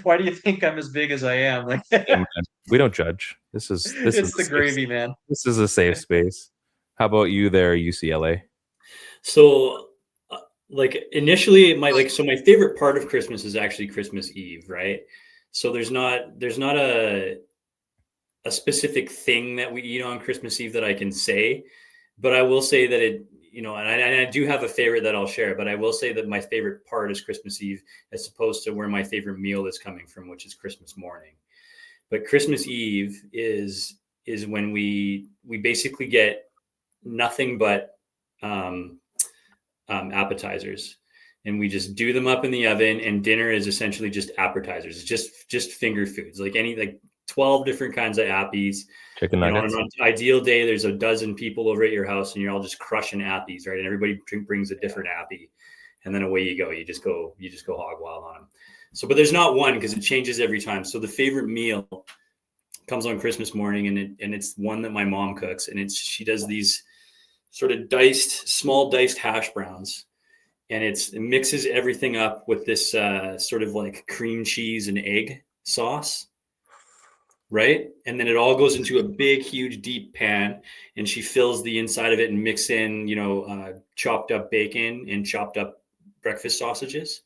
Why do you think I'm as big as I am? Like, Yeah, man, we don't judge. This is the gravy, man. This is a safe space. How about you there, UCLA? So, initially, my favorite part of Christmas is actually Christmas Eve, right? So there's not a specific thing that we eat on Christmas Eve that I can say, but I will say that it, and I do have a favorite that I'll share, but I will say that my favorite part is Christmas Eve as opposed to where my favorite meal is coming from, which is Christmas morning. But Christmas Eve is when we basically get nothing but appetizers, and we just do them up in the oven, and dinner is essentially just appetizers. It's just finger foods, like 12 different kinds of appies. Chicken nuggets. On an ideal day, there's a dozen people over at your house and you're all just crushing appies, right? And everybody brings a different appy, and then away you go. You just go hog wild on them. So, but there's not one because it changes every time. So the favorite meal comes on Christmas morning, and it's one that my mom cooks, and she does these sort of small diced hash browns, and it mixes everything up with this sort of like cream cheese and egg sauce. Right. And then it all goes into a big, huge, deep pan, and she fills the inside of it and mix in, chopped up bacon and chopped up breakfast sausages.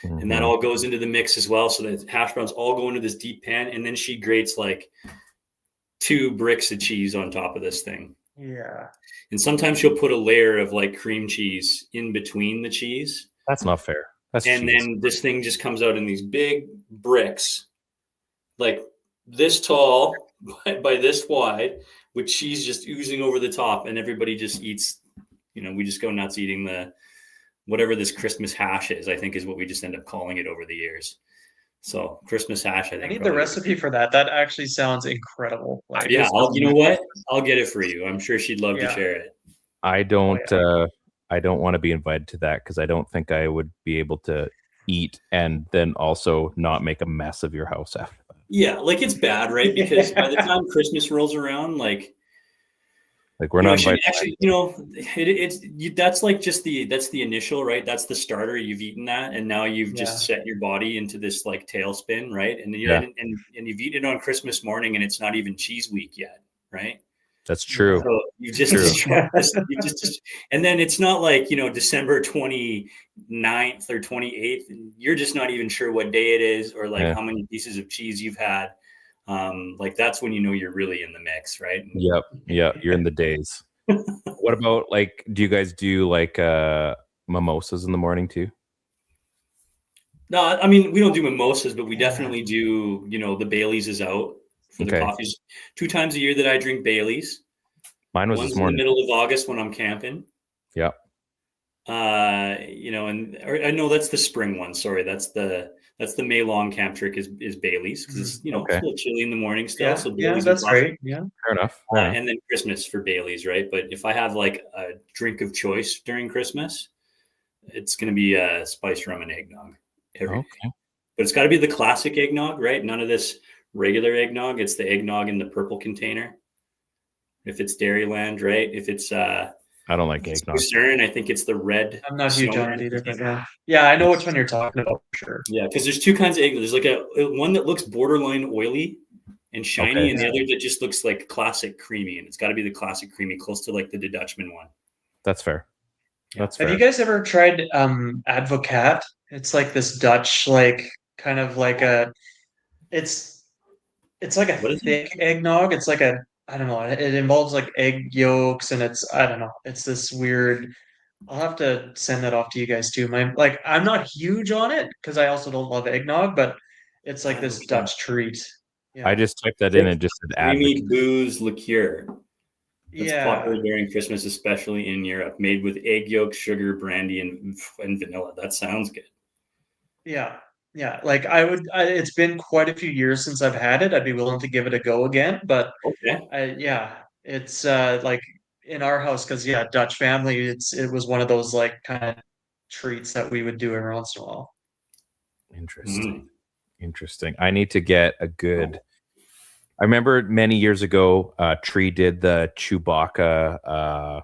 Mm-hmm. And that all goes into the mix as well. So the hash browns all go into this deep pan, and then she grates like 2 bricks of cheese on top of this thing. Yeah. And sometimes she'll put a layer of like cream cheese in between the cheese. That's not fair. That's And cheese. then this thing just comes out in these big bricks, like this tall by this wide, with cheese just oozing over the top. And everybody just eats, we just go nuts eating the whatever this Christmas hash is, I think is what we just end up calling it over the years. So Christmas hash, I think. I need the recipe for that. That actually sounds incredible. Like, Yeah, you know what? I'll get it for you. I'm sure she'd love to share it. I don't want to be invited to that because I don't think I would be able to eat and then also not make a mess of your house after that. Yeah, like it's bad, right? Because by the time Christmas rolls around, like we're not invited. Actually, that's like just that's the initial, right? That's the starter. You've eaten that, and now you've just set your body into this like tailspin, right? And and you've eaten it on Christmas morning, and it's not even cheese week yet, right? That's true. So you just and then it's not like December 29th or 28th. You're just not even sure what day it is or like how many pieces of cheese you've had. Like that's when you're really in the mix, right? Yep. You're in the days. What about like? Do you guys do like mimosas in the morning too? No, I mean we don't do mimosas, but we definitely do. The Baileys is out. For the coffees 2 times a year that I drink Baileys. Mine was One's this morning. in the middle of August when I'm camping. Yeah. I know that's the spring one. Sorry, that's the May long camp trick is Baileys because it's it's a little chilly in the morning still. So Baileys that's great. Yeah, fair enough. And then Christmas for Baileys, right? But if I have like a drink of choice during Christmas, it's going to be a spice rum and eggnog every day. But it's got to be the classic eggnog, right? None of this regular eggnog. It's the eggnog in the purple container. If it's Dairyland, right? If it's I don't like eggnog. Lucerne, I think it's the red. I'm not huge on it either, but yeah, I know which one you're talking about for sure. Yeah, because there's 2 kinds of eggnog. There's like a one that looks borderline oily and shiny, and the other that just looks like classic creamy. And it's got to be the classic creamy, close to like the Dutchman one. That's fair. That's fair. Have you guys ever tried Advocaat? It's like this Dutch, like kind of like a. It's like a thick eggnog. It's like I don't know. It involves like egg yolks, and I don't know. It's this weird. I'll have to send that off to you guys too. I'm not huge on it because I also don't love eggnog, but it's like this Dutch treat. Yeah. I just typed that in and just said creamy booze liqueur. That's popular during Christmas, especially in Europe. Made with egg yolk, sugar, brandy, and vanilla. That sounds good. Yeah. Yeah, like it's been quite a few years since I've had it. I'd be willing to give it a go again, but it's like in our house because Dutch family. It was one of those like kind of treats that we would do every once in a while. Interesting. I need to get a good. I remember many years ago, Tree did the Chewbacca.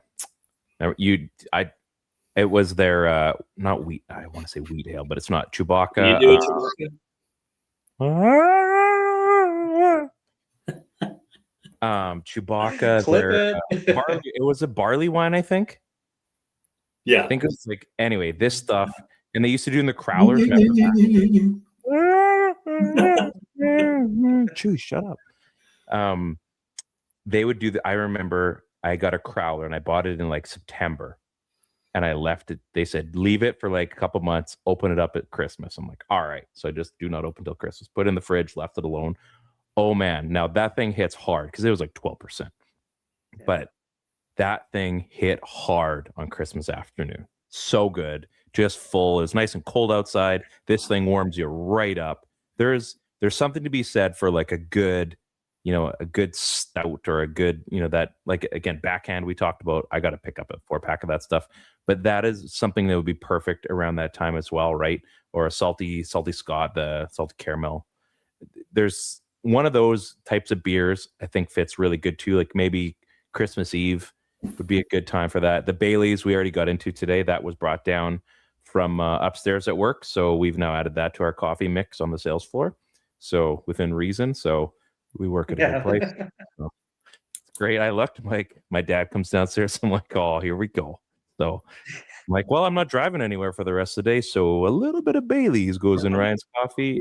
It was their not wheat. I want to say wheat ale, but it's not Chewbacca. Can you do Chewbacca. Barley, it was a barley wine, I think. Yeah, I think it was like anyway. This stuff, and they used to do in the crowlers. Chew, shut up. They would do I remember I got a crowler and I bought it in like September. And I left it. They said, leave it for like a couple months, open it up at Christmas. I'm like, all right. So I just do not open till Christmas. Put it in the fridge, left it alone. Oh, man. Now that thing hits hard because it was like 12%. Yeah. But that thing hit hard on Christmas afternoon. So good. Just full. It's nice and cold outside. This thing warms you right up. There's something to be said for like a good stout or a good, that like, again, backhand we talked about. I got to pick up a 4-pack of that stuff. But that is something that would be perfect around that time as well, right? Or a salty Scott, the salty caramel. There's one of those types of beers I think fits really good too. Like maybe Christmas Eve would be a good time for that. The Baileys we already got into today. That was brought down from upstairs at work. So we've now added that to our coffee mix on the sales floor. So within reason. So we work at a good place. So it's great. I looked like my dad comes downstairs. I'm like, oh, here we go. So I'm like, well, I'm not driving anywhere for the rest of the day. So a little bit of Bailey's goes in Ryan's coffee.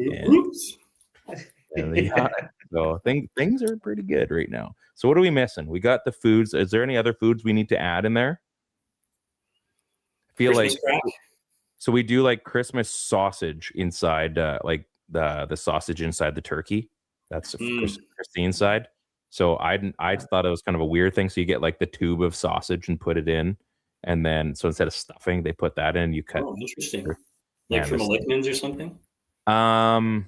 And So things are pretty good right now. So what are we missing? We got the foods. Is there any other foods we need to add in there? I feel Christmas like crack? so we do like Christmas sausage inside, like the sausage inside the turkey. That's Christine's side. So I thought it was kind of a weird thing. So you get like the tube of sausage and put it in, and then so instead of stuffing, they put that in. You cut. Oh, interesting. Like Man, from Lickman's or something? I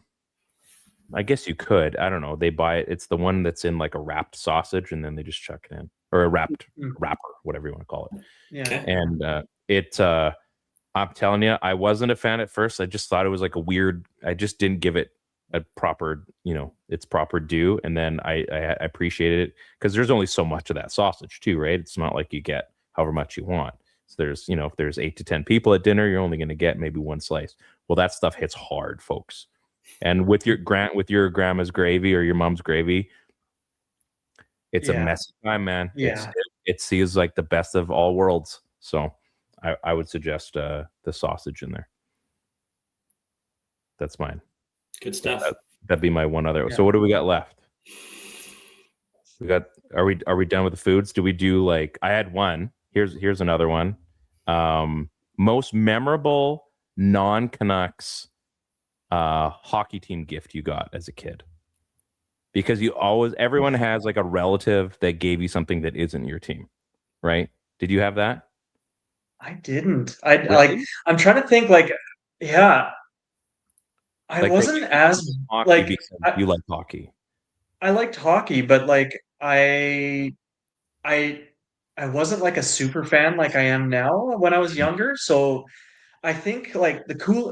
guess you could. I don't know. They buy it. It's the one that's in like a wrapped sausage, and then they just chuck it in, or a wrapped wrapper, whatever you want to call it. Yeah. Okay. And I'm telling you, I wasn't a fan at first. I just thought it was like a weird. I just didn't give it a proper, its proper due. And then I appreciated it because there's only so much of that sausage too, right? It's not like you get however much you want. So there's, if there's 8 to 10 people at dinner, you're only going to get maybe one slice. Well, that stuff hits hard, folks. And with your grandma's gravy or your mom's gravy, it's a messy time, man. Yeah. It sees like the best of all worlds. So I would suggest the sausage in there. That's mine. Good stuff. That'd be my one other. Yeah. So what do we got left? Are we done with the foods? Do we do like I had one. Here's another one. Most memorable non-Canucks hockey team gift you got as a kid. Because everyone has like a relative that gave you something that isn't your team, right? Did you have that? I didn't. Really? I'm trying to think I Like wasn't as hockey like because you like hockey. I liked hockey, but like I wasn't like a super fan like I am now when I was younger. So I think like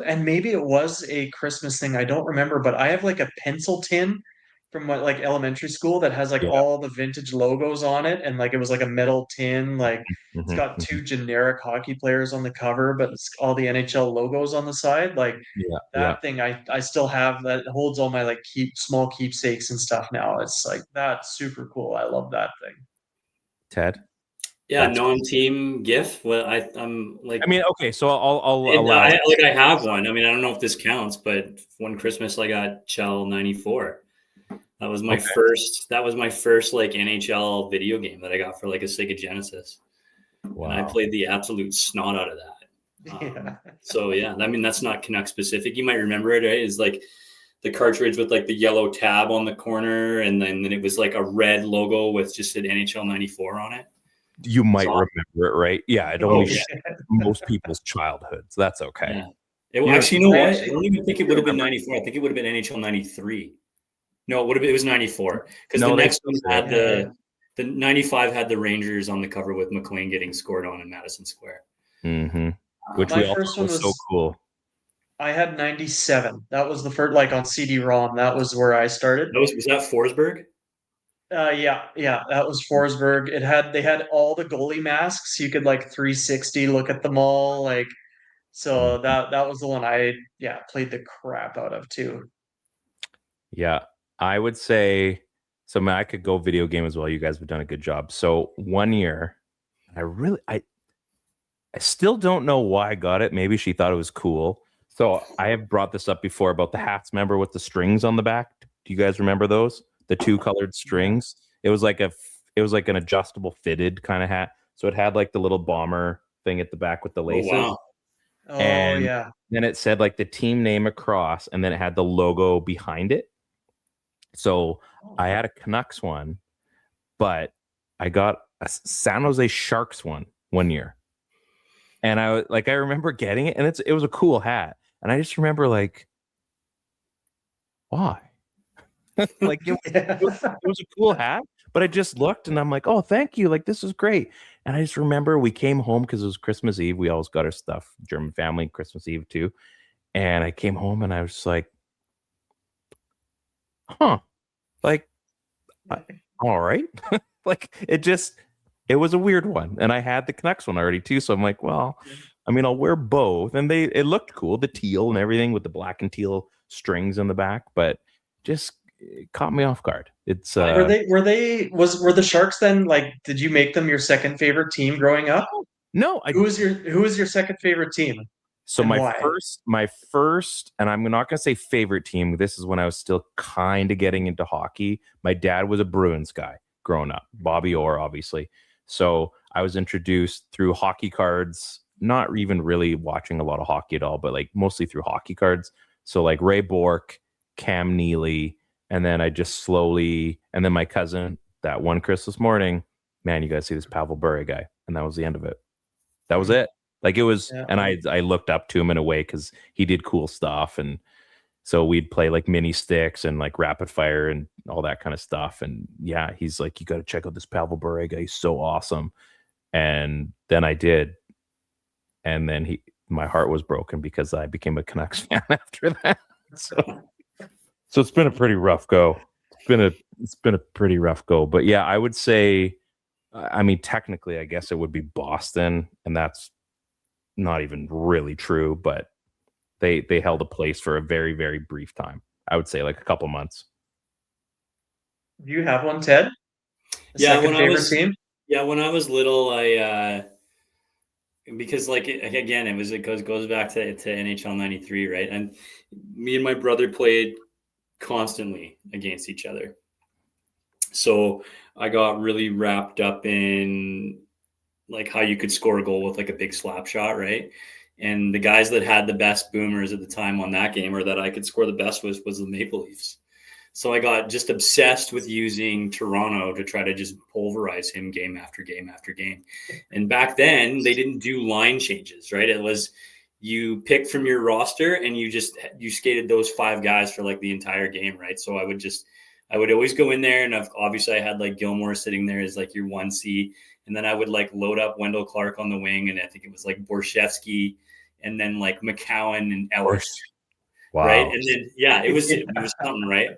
and maybe it was a Christmas thing. I don't remember, but I have like a pencil tin from my like elementary school that has like Yeah. all the vintage logos on it, and like it was like a metal tin. Like it's got Mhm. two generic hockey players on the cover, but it's all the NHL logos on the side. Like Yeah. that thing, I still have that. Holds all my like small keepsakes and stuff now. It's like that's super cool. I love that thing. Ted? Yeah, That's non-team GIF. Well, I'm like. I mean, okay, so I'll I allow. I have one. I mean, I don't know if this counts, but one Christmas I got Chell 94. That was my first. That was my first like NHL video game that I got for like a Sega Genesis. Wow. And I played the absolute snot out of that. Yeah. So yeah, I mean that's not Canuck specific. You might remember it. Right? It's like the cartridge with like the yellow tab on the corner, and then it was like a red logo with just an NHL 94 on it. You might remember it, right? Yeah, it only yeah. most people's childhood, so that's okay. Yeah. Actually, you know what? I don't even think it would have been 94. I think it would have been NHL 93. No, it was 94 because the next one had the 95 had the Rangers on the cover with McLean getting scored on in Madison Square. Mm-hmm. Which My we all first thought was so cool. I had 97. That was the first, like on CD-ROM. That was where I started. Was that Forsberg? Yeah, that was Forsberg. They had all the goalie masks. You could like 360 look at them all. Like, so that was the one I played the crap out of too. Yeah, I would say so. I could go video game as well. You guys have done a good job. So one year, I still don't know why I got it. Maybe she thought it was cool. So I have brought this up before about the hats. Remember with the strings on the back? Do you guys remember those? The 2 colored strings. It was like an adjustable fitted kind of hat. So it had like the little bomber thing at the back with the laces. Oh, wow. And yeah. then it said like the team name across, and then it had the logo behind it. So I had a Canucks one, but I got a San Jose Sharks one year. And I remember getting it, and it was a cool hat. And I just remember like, why? Like it was a cool hat, but I just looked and I'm like, oh, thank you. Like, this is great. And I just remember we came home because it was Christmas Eve. We always got our stuff, German family, Christmas Eve too. And I came home and I was like, like, all right. Like it was a weird one. And I had the Canucks one already too. So I'm like, well, I mean, I'll wear both. And it looked cool, the teal and everything with the black and teal strings in the back, but just it caught me off guard. It's were the Sharks then like, did you make them your second favorite team growing up? No. Who was your second favorite team? So And my why? first, and I'm not going to say favorite team. This is when I was still kind of getting into hockey. My dad was a Bruins guy growing up, Bobby Orr, obviously. So I was introduced through hockey cards, not even really watching a lot of hockey at all, but like mostly through hockey cards. So like Ray Bourque, Cam Neely, and then I just slowly, and then my cousin that one Christmas morning, man, you guys see this Pavel Bure guy, and that was the end of it. That was it. Like it was, Yeah. and I looked up to him in a way because he did cool stuff, and so we'd play like mini sticks and like rapid fire and all that kind of stuff. And yeah, he's like, you got to check out this Pavel Bure guy. He's so awesome. And then I did, and then my heart was broken because I became a Canucks fan after that. So it's been a pretty rough go. It's been a pretty rough go. But yeah, I would say, I mean, technically, I guess it would be Boston, and that's not even really true, but they held a place for a very, very brief time. I would say like a couple months. Do you have one, Ted? Yeah, Second favorite team? Yeah, when I was little, I because like again, it goes back to NHL '93, right? And me and my brother played constantly against each other. So I got really wrapped up in like how you could score a goal with like a big slap shot, right? And the guys that had the best boomers at the time on that game, or that I could score the best was the Maple Leafs. So I got just obsessed with using Toronto to try to just pulverize him game after game after game. And back then they didn't do line changes, right? It was you picked from your roster and you skated those 5 guys for like the entire game, right? So I would always go in there, and obviously I had like Gilmore sitting there as like your 1C, and then I would like load up Wendell Clark on the wing, and I think it was like Borshevsky, and then like McCowan and Ellis, Wow. right? And then it was something, right?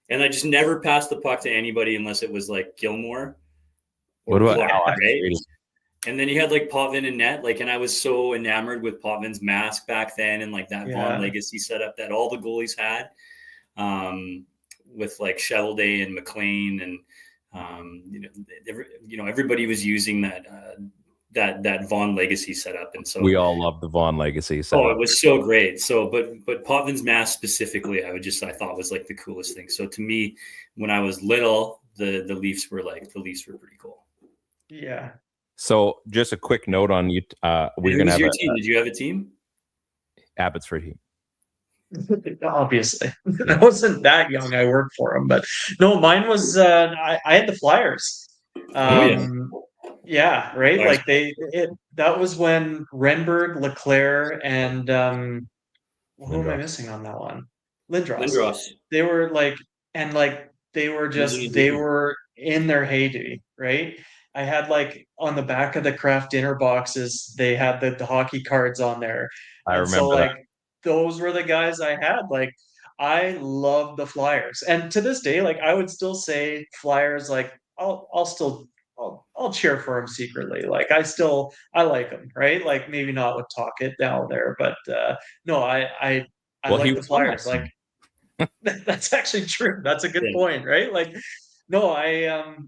And I just never passed the puck to anybody unless it was like Gilmore or What about Clark, Alex? right? And then you had like Potvin and net, like, and I was so enamored with Potvin's mask back then, and like that Vaughn legacy setup that all the goalies had, with like Shovelday and McLean, and everybody was using that Vaughn legacy setup, and so we all love the Vaughn legacy setup. Oh, it was so great. So, but Potvin's mask specifically, I thought was like the coolest thing. So to me, when I was little, the Leafs were pretty cool. Yeah. So just a quick note on you. We're gonna have your team. Did you have a team? Abbotsford team. Obviously, I wasn't that young. I worked for them, but no, mine was. I had the Flyers. Yeah, right. Flyers. Like that was when Renberg, Leclerc, and who am I missing on that one? Lindros. They were like, and like they were in their heyday, right? I had like on the back of the craft dinner boxes, they had the hockey cards on there. I remember so like that. those were the guys I had. Like I love the Flyers, and to this day, like I would still say Flyers. Like I'll cheer for them secretly. Like I like them, right? Like maybe not with Tocchet down there, but no, I like the Flyers. Like that's actually true. That's a good point, right? Like no,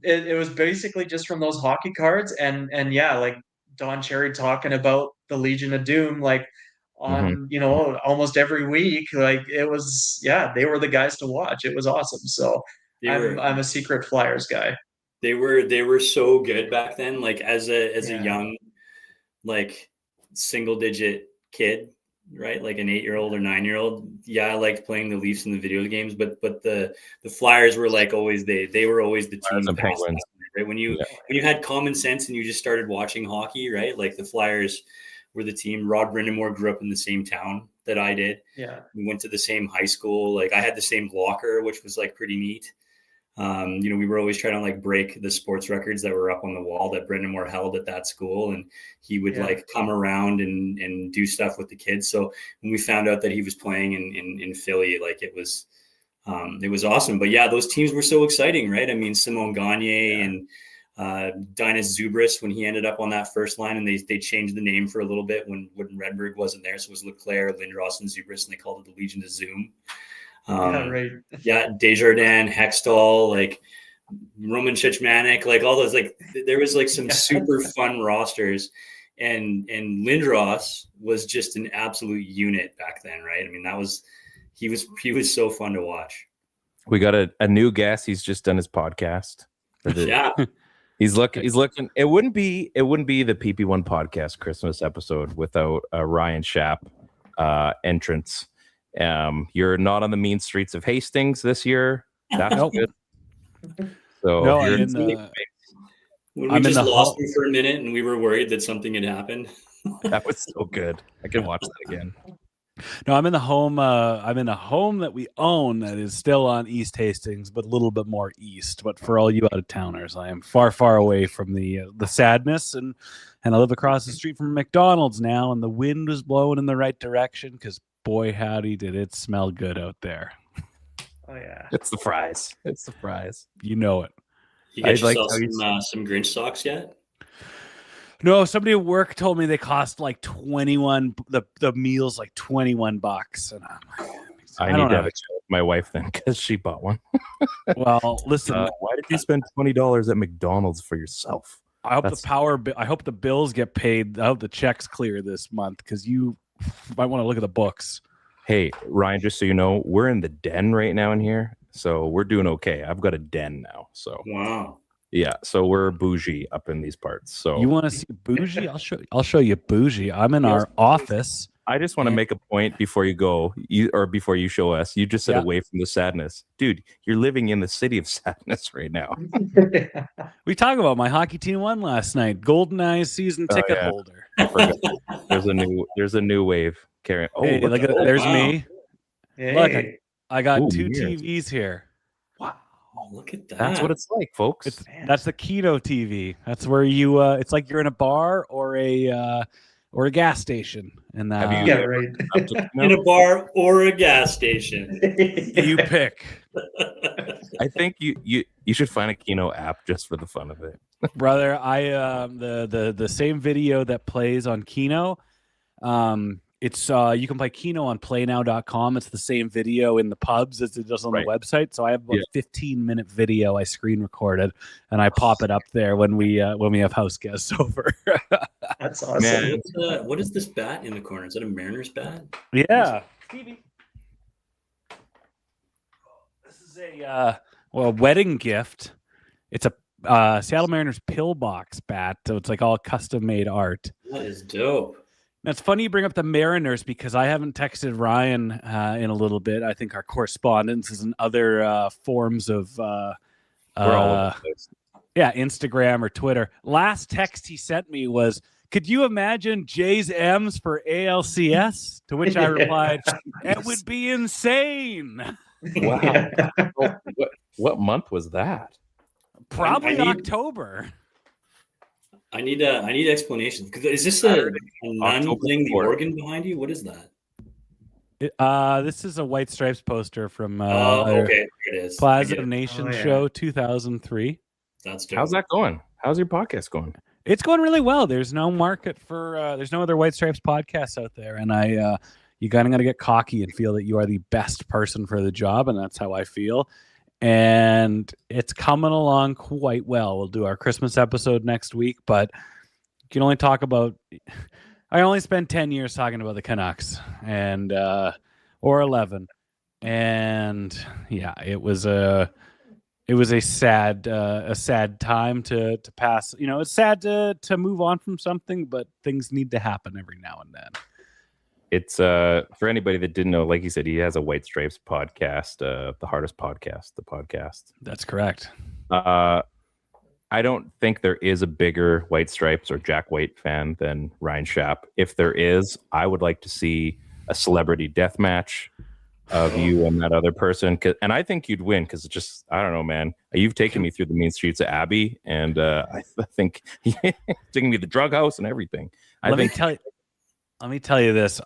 it was basically just from those hockey cards, and yeah, like Don Cherry talking about the Legion of Doom, like on almost every week. Like it was, they were the guys to watch. It was awesome. So I'm a secret Flyers guy. They were so good back then. Like as a young, like single digit kid, right? Like an 8-year-old or 9-year-old. Yeah, I liked playing the Leafs in the video games, but the Flyers were like always they were always the team. Penguins. Right? When you had common sense and you just started watching hockey, right? Like the Flyers were the team. Rod Brindamore grew up in the same town that I did. Yeah, we went to the same high school. Like I had the same locker, which was like pretty neat. We were always trying to like break the sports records that were up on the wall that Brindamore held at that school, and he would like come around and do stuff with the kids. So when we found out that he was playing in Philly, like it was awesome. But yeah, those teams were so exciting, right? I mean, Simon Gagne and Dinas Zubris when he ended up on that first line, and they changed the name for a little bit when Redberg wasn't there, so it was Leclerc, Lindros, and Zubris, and they called it the Legion of Zoom. Desjardins, Hextall, like Roman Chichmanek, like all those, like there was like some super fun rosters. and Lindros was just an absolute unit back then, right? I mean, he was so fun to watch. We got a new guest. He's just done his podcast. Yeah. He's looking. It wouldn't be the PP1 podcast Christmas episode without Ryan Schapp entrance. You're not on the mean streets of Hastings this year. That's good. So No, When we just lost him for a minute and we were worried that something had happened. that was so good. I can watch that again. No, I'm in the home. I'm in a home that we own that is still on East Hastings, but a little bit more east. But for all you out of towners, I am far, far away from the sadness, and I live across the street from McDonald's now, and the wind was blowing in the right direction because boy, howdy, did it smell good out there. Oh yeah, It's the fries. It's the fries. You know it. You get yourself some Grinch socks yet? No, somebody at work told me they cost like 21. The meal's like $21, and I'm like, I need to have a chat with my wife then because she bought one. Well, listen, why did you spend $20 at McDonald's for yourself? I hope I hope the bills get paid. I hope the checks clear this month because you might want to look at the books. Hey, Ryan, just so you know, we're in the den right now in here, so we're doing okay. I've got a den now, so wow. Yeah, so we're bougie up in these parts. So you want to see bougie? I'll show you bougie. I'm in our office. I just want to make a point before you go, before you show us. You just said away from the sadness, dude. You're living in the city of sadness right now. We talk about my hockey team won last night. Golden Eyes season ticket holder. There's a new wave. Carrying. Oh, hey, look at there's me. Hey. Look, I got two TVs here. Wow, look at that. That's what it's like, folks. That's the Kino TV. That's where you. It's like you're in a bar or a gas station. And right. In a bar or a gas station. You pick. I think you should find a Kino app just for the fun of it, brother. I the same video that plays on Kino. It's you can play Kino on playnow.com. It's the same video in the pubs as it does on the website. So I have a 15-minute video I screen recorded and I pop it up there when we have house guests over. That's awesome. Man, what is this bat in the corner? Is that a Mariners bat? Yeah. Stevie. This is a wedding gift. It's a Seattle Mariners pillbox bat. So it's like all custom made art. That is dope. Now, it's funny you bring up the Mariners because I haven't texted Ryan in a little bit. I think our correspondence is in other forms of Instagram or Twitter. Last text he sent me was, could you imagine Jay's M's for ALCS? To which I replied, it would be insane. Wow. What month was that? Probably October. I need explanations. Is this a nun playing the organ behind you? What is that? This is a White Stripes poster from okay, it is. Plaza of Nations show 2003. That's dope. How's that going? How's your podcast going? It's going really well. There's no market for there's no other White Stripes podcasts out there, and you kind of got to get cocky and feel that you are the best person for the job, and that's how I feel. And it's coming along quite well. We'll do our Christmas episode next week, but you can only talk about. I only spent 10 years talking about the Canucks, and or 11, and yeah, it was a sad time to pass. You know, it's sad to move on from something, but things need to happen every now and then. It's for anybody that didn't know, like you said, he has a White Stripes podcast, the hardest podcast, the podcast. That's correct. I don't think there is a bigger White Stripes or Jack White fan than Ryan Schapp. If there is, I would like to see a celebrity death match of you and that other person. And I think you'd win because it's just, I don't know, man. You've taken me through the mean streets of Abbey, and I think taking me to the drug house and everything. Let me tell you this.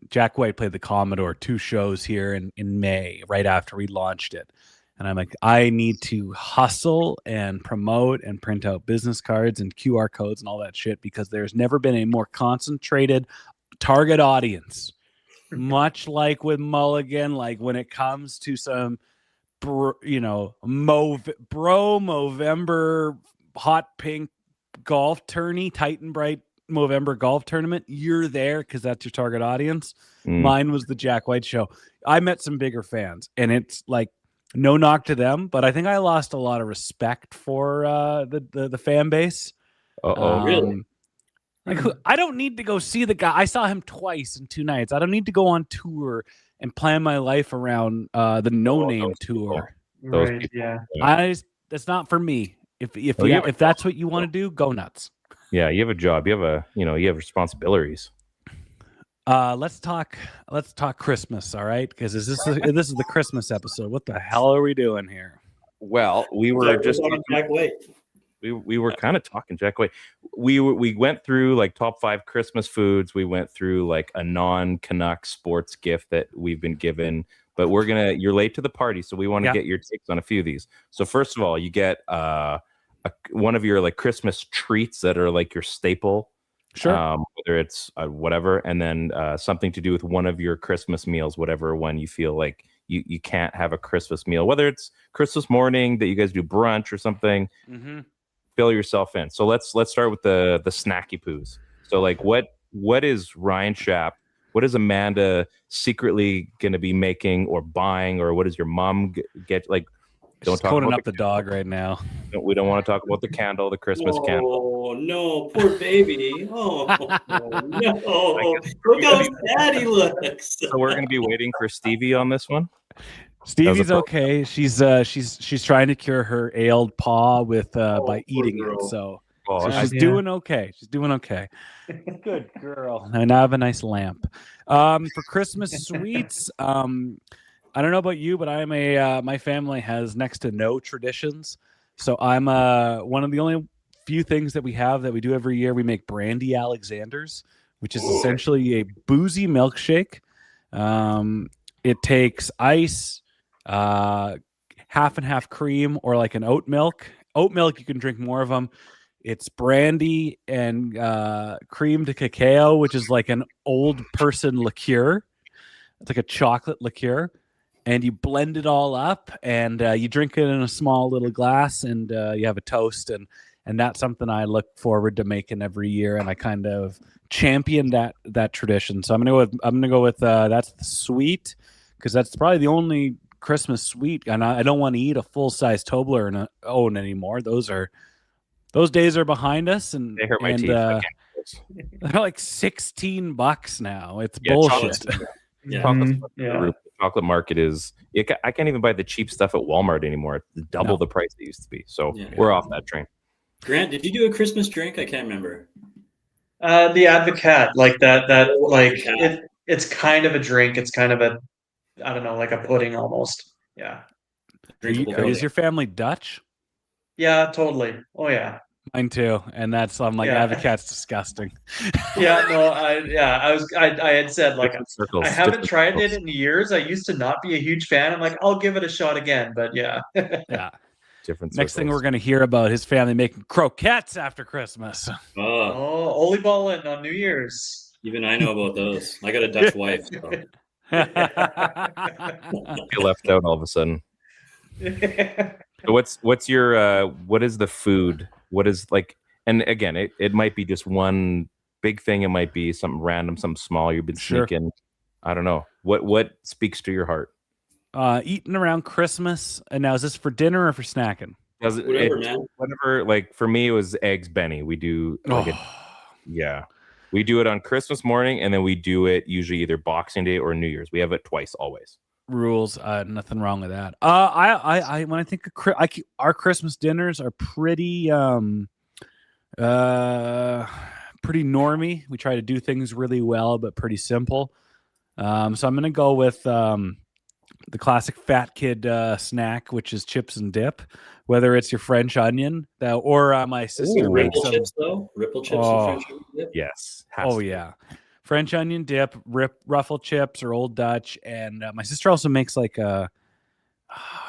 Jack White played the Commodore 2 shows here in May, right after we launched it. And I'm like, I need to hustle and promote and print out business cards and QR codes and all that shit because there's never been a more concentrated target audience. Much like with Mulligan, like when it comes to some, Movember hot pink golf tourney, Titan Bright Movember golf tournament, you're there because that's your target audience. Mm. Mine was the Jack White show. I met some bigger fans, and it's like no knock to them, but I think I lost a lot of respect for the fan base. Really? Like, I don't need to go see the guy. I saw him twice in 2 nights. I don't need to go on tour and plan my life around the No Name tour. Those Right, people. yeah. That's not for me. If yeah. that's what you want to do, go nuts. Yeah, you have a job. You have responsibilities. Let's talk Christmas, all right? Because this is the Christmas episode. What the hell are we doing here? Well, we were just Jack White. we were kind of talking Jack White. We went through like top 5 Christmas foods. We went through like a non-Canuck sports gift that we've been given. But you're late to the party, so we want to get your takes on a few of these. So first of all, you get one of your like Christmas treats that are like your staple. Sure. Whether it's whatever, and then something to do with one of your Christmas meals, whatever one you feel like you can't have a Christmas meal, whether it's Christmas morning that you guys do brunch or something. Mm-hmm. Fill yourself in. So let's start with the snacky poos. So like what is Ryan Schaap? What is Amanda secretly going to be making or buying, or what does your mom get? Like, don't talk about up the dog right now. We don't want to talk about the candle, the Christmas candle. Oh no, poor baby! Oh no, look how sad he looks. So we're going to be waiting for Stevie on this one. Stevie's okay. She's trying to cure her ailed paw with by eating it. So she's doing okay. She's doing okay. Good girl. And I have a nice lamp. For Christmas sweets, I don't know about you, but I'm my family has next to no traditions. So I'm one of the only few things that we have that we do every year. We make brandy Alexander's, which is essentially a boozy milkshake. It takes ice, half and half cream, or like an oat milk. Oat milk, you can drink more of them. It's brandy and cream to cacao, which is like an old person liqueur. It's like a chocolate liqueur. And you blend it all up, and you drink it in a small little glass, and you have a toast, and that's something I look forward to making every year, and I kind of champion that tradition. So I'm gonna go with that's the sweet, because that's probably the only Christmas sweet, and I don't want to eat a full size Toblerone anymore. Those days are behind us, and they hurt my teeth. They're like $16 now. It's bullshit. Chocolate market is I can't even buy the cheap stuff at Walmart anymore. It's double the price it used to be. So we're off that train. Grant, did you do a Christmas drink? I can't remember. The Advocat, like that like it's kind of a drink. It's kind of a, I don't know, like a pudding almost. Yeah. Is your family Dutch? Yeah, totally. Oh yeah. Mine too, and that's I'm like Advocat's disgusting. Yeah, no, I had said like I haven't tried it in years. I used to not be a huge fan. I'm like, I'll give it a shot again, but yeah. Different. Next thing we're gonna hear about his family making croquettes after Christmas. Oh, oliebollen on New Year's. Even I know about those. I got a Dutch wife. So. You're left out all of a sudden. So what's your what is the food? What is like, and again, it might be just one big thing. It might be something random, something small you've been sneaking. I don't know. What speaks to your heart? Eating around Christmas. And now is this for dinner or for snacking? Man. Whatever. Like for me, it was eggs Benny. We do we do it on Christmas morning, and then we do it usually either Boxing Day or New Year's. We have it twice always. Rules. Nothing wrong with that. I when I think of our Christmas dinners are pretty normy. We try to do things really well, but pretty simple. So I'm gonna go with the classic fat kid snack, which is chips and dip. Whether it's your French onion or my sister makes Ripple chips though. Ripple chips and French onion dip. Yes. Yeah. French onion dip, ruffle chips or Old Dutch, and my sister also makes like I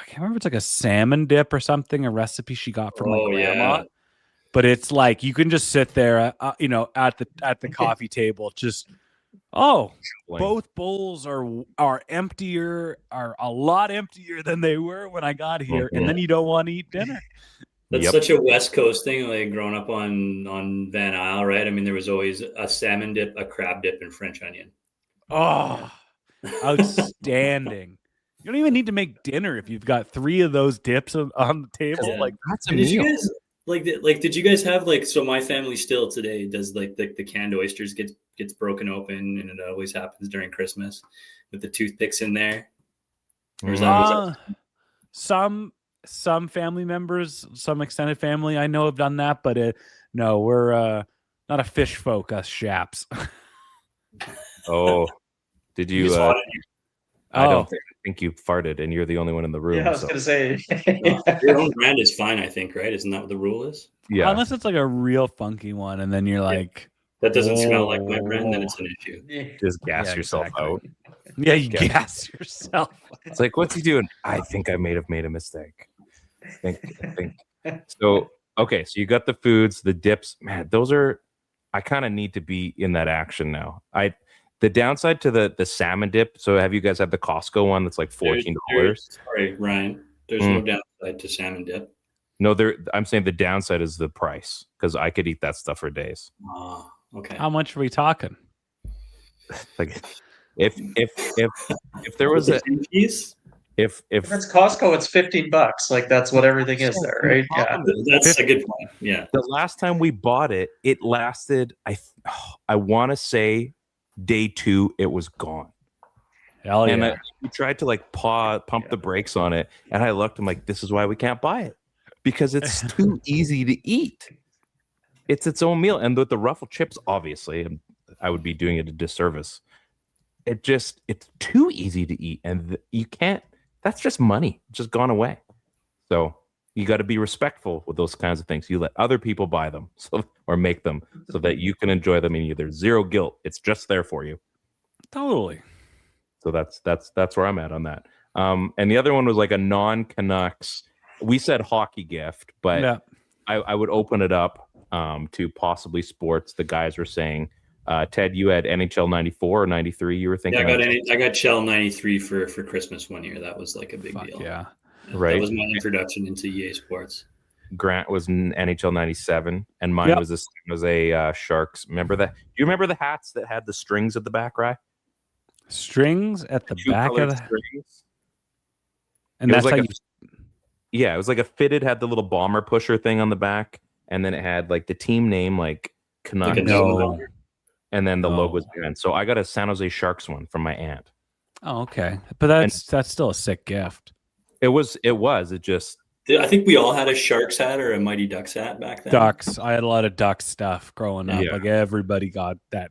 can't remember if it's like a salmon dip or something, a recipe she got from my grandma. Yeah. But it's like you can just sit there, at the coffee table, just both bowls are emptier, are a lot emptier than they were when I got here, and then you don't want to eat dinner. That's Yep. such a West Coast thing, like growing up on Van Isle, right? I mean, there was always a salmon dip, a crab dip, and French onion. Oh, outstanding. You don't even need to make dinner if you've got 3 of those dips on the table. Yeah. Like, That's a And did you meal. guys did you guys have like, so my family still today does like the canned oysters gets broken open, and it always happens during Christmas with the toothpicks in there? Or is that some family members, some extended family I know have done that, but no, we're not a fish folk, us Shaps. Oh, did you you? just wanted- I Oh. don't think you farted, and you're the only one in the room. Yeah, I was so- gonna say. your own brand is fine, I think, right? Isn't that what the rule is? yeah. Unless it's like a real funky one, and then you're like, That doesn't smell like my brand, then it's an issue. Just gas Yeah, yourself exactly. out. yeah, you Okay. gas yourself. It's like, what's he doing? I think I may have made a mistake. I think. So, okay, so you got the foods, the dips. Man, those are. I kind of need to be in that action now. The downside to the salmon dip. So, have you guys had the Costco one that's like $14? Sorry, Ryan. There's no downside to salmon dip. No, I'm saying the downside is the price because I could eat that stuff for days. Oh, okay. How much are we talking? Like, if there was a piece, if If it's Costco, it's $15. Like that's what everything is there, right? Yeah. that's a good point. Yeah. the last time we bought it, it lasted. I want to say day 2, it was gone. Hell And yeah. we tried to like pump the brakes on it, and I looked. I'm like, this is why we can't buy it because it's too easy to eat. It's its own meal, and with the ruffled chips, obviously, I would be doing it a disservice. It's too easy to eat, and you can't. That's just money, just gone away. So you got to be respectful with those kinds of things. You let other people buy them, or make them, so that you can enjoy them. And there's zero guilt. It's just there for you. Totally. So that's where I'm at on that. And the other one was like a non-Canucks. We said hockey gift, but Yeah. I would open it up to possibly sports. The guys were saying, Ted, you had NHL 94 or 93. You were thinking, I got Shell 93 for Christmas one year. That was like a big Fuck deal. yeah. Right. That was my introduction into EA Sports. Grant was in NHL 97, and mine was a Sharks. Remember that? Do you remember the hats that had the strings at the back, right? Strings at the back of the strings. and It that's was how like it was like a fitted, had the little bomber pusher thing on the back, and then it had like the team name, like Canucks, Like a No. and then the No. logos behind. So I got a San Jose Sharks one from my aunt. Oh, okay. But that's still a sick gift. It was. It just I think we all had a Sharks hat or a Mighty Ducks hat back then. Ducks. I had a lot of duck stuff growing up. Yeah. Like everybody got that.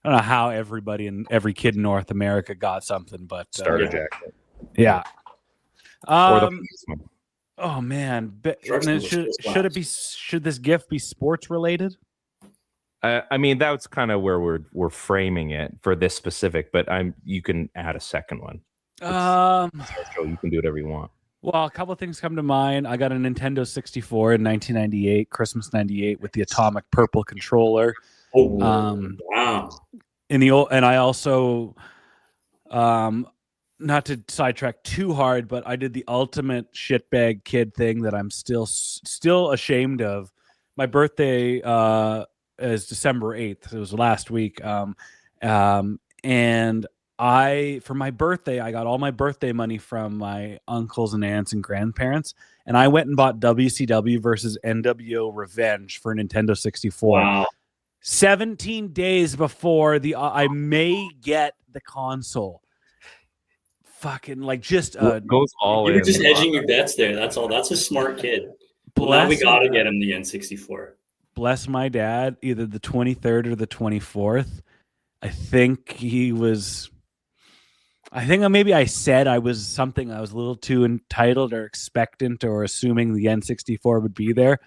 I don't know how everybody and every kid in North America got something, but starter yeah. jacket. yeah. Or the policeman. Oh man, Sharks and then was should this gift be sports related? I mean, that's kind of where we're framing it for this specific, but you can add a second one. It's our show. You can do whatever you want. Well, a couple of things come to mind. I got a Nintendo 64 in 1998, Christmas 98, with the atomic purple controller. Oh, And wow. I also, not to sidetrack too hard, but I did the ultimate shitbag kid thing that I'm still ashamed of. My birthday is December 8th. It was last week. And for my birthday, I got all my birthday money from my uncles and aunts and grandparents, and I went and bought WCW versus NWO Revenge for Nintendo 64. Wow. 17 days before I may get the console. Fucking like just It goes all You in. were just hedging your bets there. That's all. That's a smart kid. Well, now we got to get him the N64. Bless my dad, either the 23rd or the 24th. I think maybe I said I was a little too entitled or expectant or assuming the N64 would be there.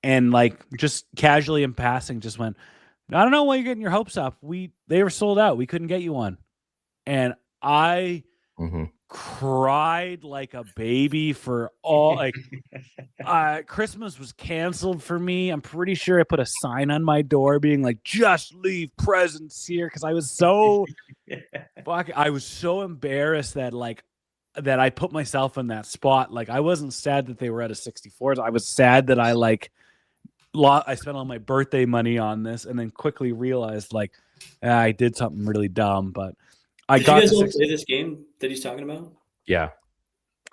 And like just casually in passing, just went, I don't know why you're getting your hopes up. They were sold out. We couldn't get you one. And I cried like a baby for all Christmas was canceled for me. I'm pretty sure I put a sign on my door being like, just leave presents here, because I was so I was so embarrassed that like that I put myself in that spot. Like, I wasn't sad that they were out of 64s. I was sad that I spent all my birthday money on this, and then quickly realized I did something really dumb. But I Did got you guys the all play this game that he's talking about? Yeah.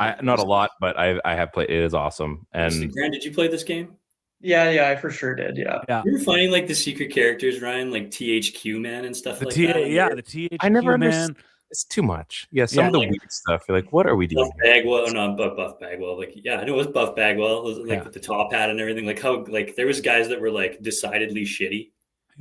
Not a lot, but I have played. It is awesome. And Grant, did you play this game? Yeah, I for sure did. Yeah. You were finding like the secret characters, Ryan, like THQ man and stuff the like T- that. yeah, the THQ I never man. understood. It's too much. Yeah, some of the like- weird stuff. You're like, what are we doing? Buff Bagwell, no, Buff Bagwell. Like, yeah, I know it was Buff Bagwell. It was like with the top hat and everything. Like how there was guys that were like decidedly shitty.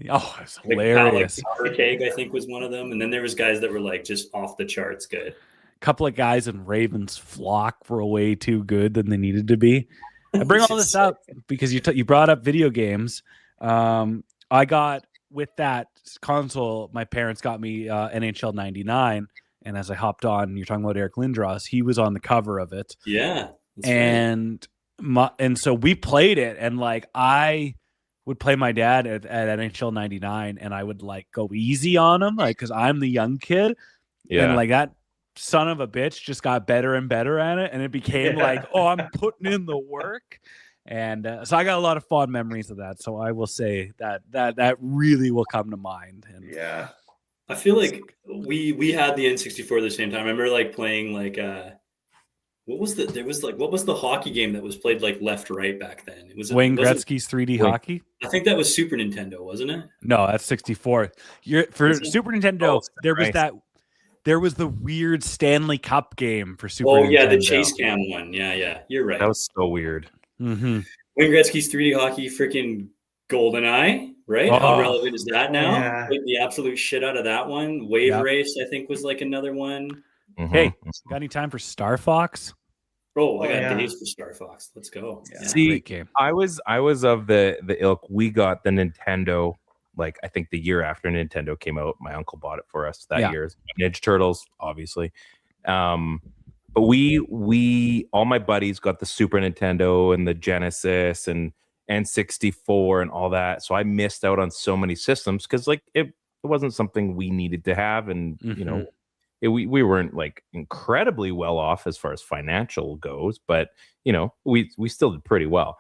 Oh, it's Like, hilarious. Powder Keg, I think, was one of them. And then there was guys that were like just off the charts good. Couple of guys in Ravens flock were way too good than they needed to be. I bring all this up because you brought up video games. I got with that console, my parents got me NHL 99, and as I hopped on, you're talking about Eric Lindros, he was on the cover of it. Yeah, and so we played it, and like I would play my dad at NHL 99, and I would like go easy on him, like because I'm the young kid, and like that son of a bitch just got better and better at it, and it became like, oh, I'm putting in the work. And so I got a lot of fond memories of that. So I will say that really will come to mind. And Yeah. I feel like we had the N64 at the same time. I remember like playing like what was the hockey game that was played like left right back then? It was Wayne Gretzky's 3D hockey. I think that was Super Nintendo, wasn't it? No, that's 64. Super Nintendo. There was the weird Stanley Cup game for Super Nintendo. Oh yeah, the Chase Cam one. Yeah, you're right. That was so weird. Mm-hmm. Wayne Gretzky's 3D hockey, freaking GoldenEye, right? How relevant is that now? Yeah. Like the absolute shit out of that one. Wave Race, I think, was like another one. Mm-hmm. Hey, got any time for Star Fox? Oh, I got days for Star Fox. Let's go. Yeah. See, great game. I was of the ilk. We got the Nintendo, like I think the year after Nintendo came out. My uncle bought it for us that year. Ninja Turtles, obviously. But we all my buddies got the Super Nintendo and the Genesis and N64 and all that. So I missed out on so many systems because like it wasn't something we needed to have, and you know, we weren't like incredibly well off as far as financial goes, but you know, we still did pretty well.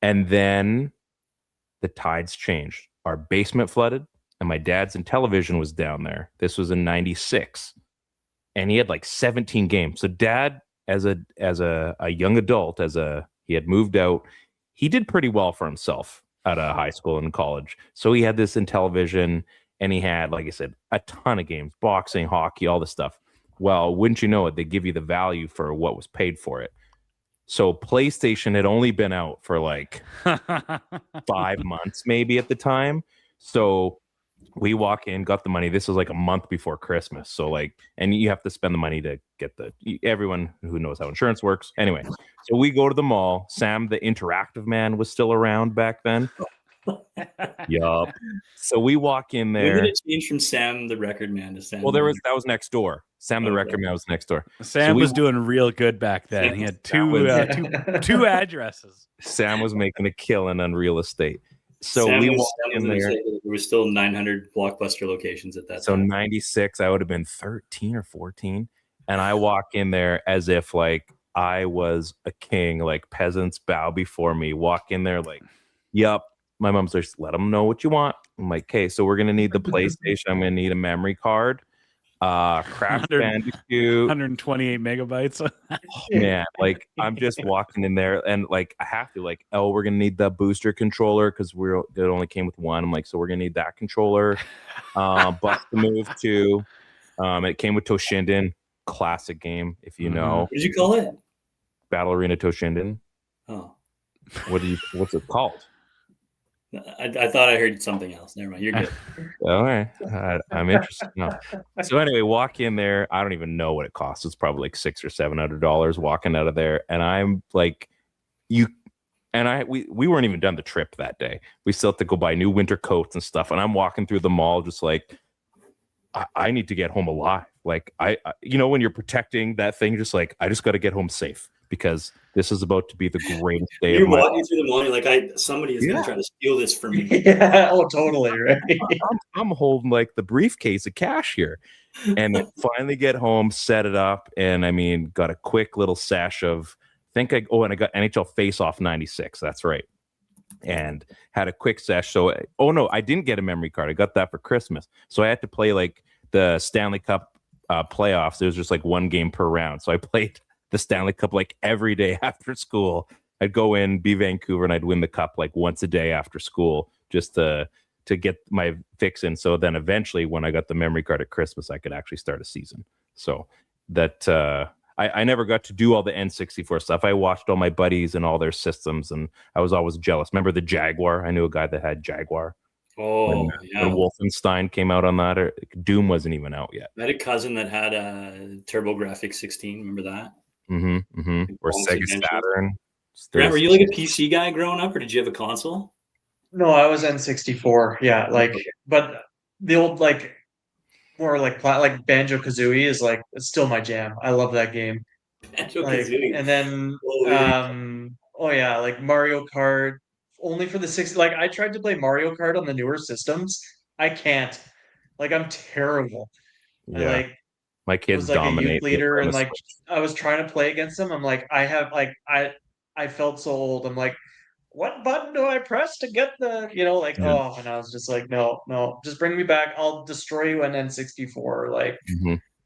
And then the tides changed. Our basement flooded, and my dad's television was down there. This was in '96. And he had like 17 games. So dad, as a young adult, he had moved out, he did pretty well for himself out of high school and college. So he had this in television, and he had, like I said, a ton of games, boxing, hockey, all this stuff. Well, wouldn't you know it, they give you the value for what was paid for it. So PlayStation had only been out for like 5 months maybe at the time. So we walk in, got the money. This was like a month before Christmas. So like, and you have to spend the money to get everyone who knows how insurance works. Anyway, so we go to the mall. Sam, the interactive man, was still around back then. Yup. So we walk in there. When did it change from Sam the record man to Sam? Well, that was next door. Sam the record man was next door. Sam was doing real good back then. He had two addresses. Sam was making a killing on real estate. So Sam we was, walked in there. There was still 900 Blockbuster locations at that So time. 96, I would have been 13 or 14. And I walk in there as if like I was a king, like peasants bow before me. Walk in there like, yup. My mom's like, let them know what you want. I'm like, okay, so we're going to need the PlayStation. I'm going to need a memory card. Crash Bandicoot. 128 megabytes. Oh, man, like I'm just walking in there and like I have to like, oh, we're gonna need the booster controller because it only came with one. I'm like, so we're gonna need that controller. Bust the Move 2. It came with Toshinden, classic game, if you know. What did you call it? Battle Arena Toshinden. Oh, what's it called? I thought I heard something else. Never mind. You're good. All right. I'm interested. No. So anyway, walk in there. I don't even know what it costs. It's probably like $600 or $700 walking out of there. And I'm like, we weren't even done the trip that day. We still have to go buy new winter coats and stuff. And I'm walking through the mall just like, I need to get home alive. Like I when you're protecting that thing, just like, I just got to get home safe because This is about to be the greatest day You're of my life. walking through the mall. You're like, somebody is going to try to steal this from me. Yeah. Oh, totally. Right. I'm holding like the briefcase of cash here. And I finally get home, set it up, and I mean, got a quick little sesh of and I got NHL Face Off 96. That's right. And had a quick sesh. So, no, I didn't get a memory card. I got that for Christmas. So I had to play like the Stanley Cup playoffs. There was just like one game per round. So I played the Stanley Cup like every day after school. I'd go in, be Vancouver, and I'd win the cup like once a day after school just to get my fix in. So then eventually when I got the memory card at Christmas, I could actually start a season. So that I never got to do all the N64 stuff. I watched all my buddies and all their systems, and I was always jealous. Remember the Jaguar? I knew a guy that had Jaguar. Oh, yeah. When Wolfenstein came out on that, or Doom wasn't even out yet. I had a cousin that had a TurboGrafx 16. Remember that? Or Sega Saturn. Grant, were you like a PC guy growing up, or did you have a console? No, I was N64. Yeah, like, but the old like more like Banjo Kazooie is like it's still my jam. I love that game. Banjo-Kazooie. And then oh yeah, like Mario Kart. Only for the 60. Like I tried to play Mario Kart on the newer systems. I can't. Like I'm terrible. Yeah. My kids was like dominate a youth leader, and like Switch. I was trying to play against them. I'm like, I felt so old. I'm like, what button do I press to get the, like, oh, and I was just like, no, just bring me back. I'll destroy you in N64. Like,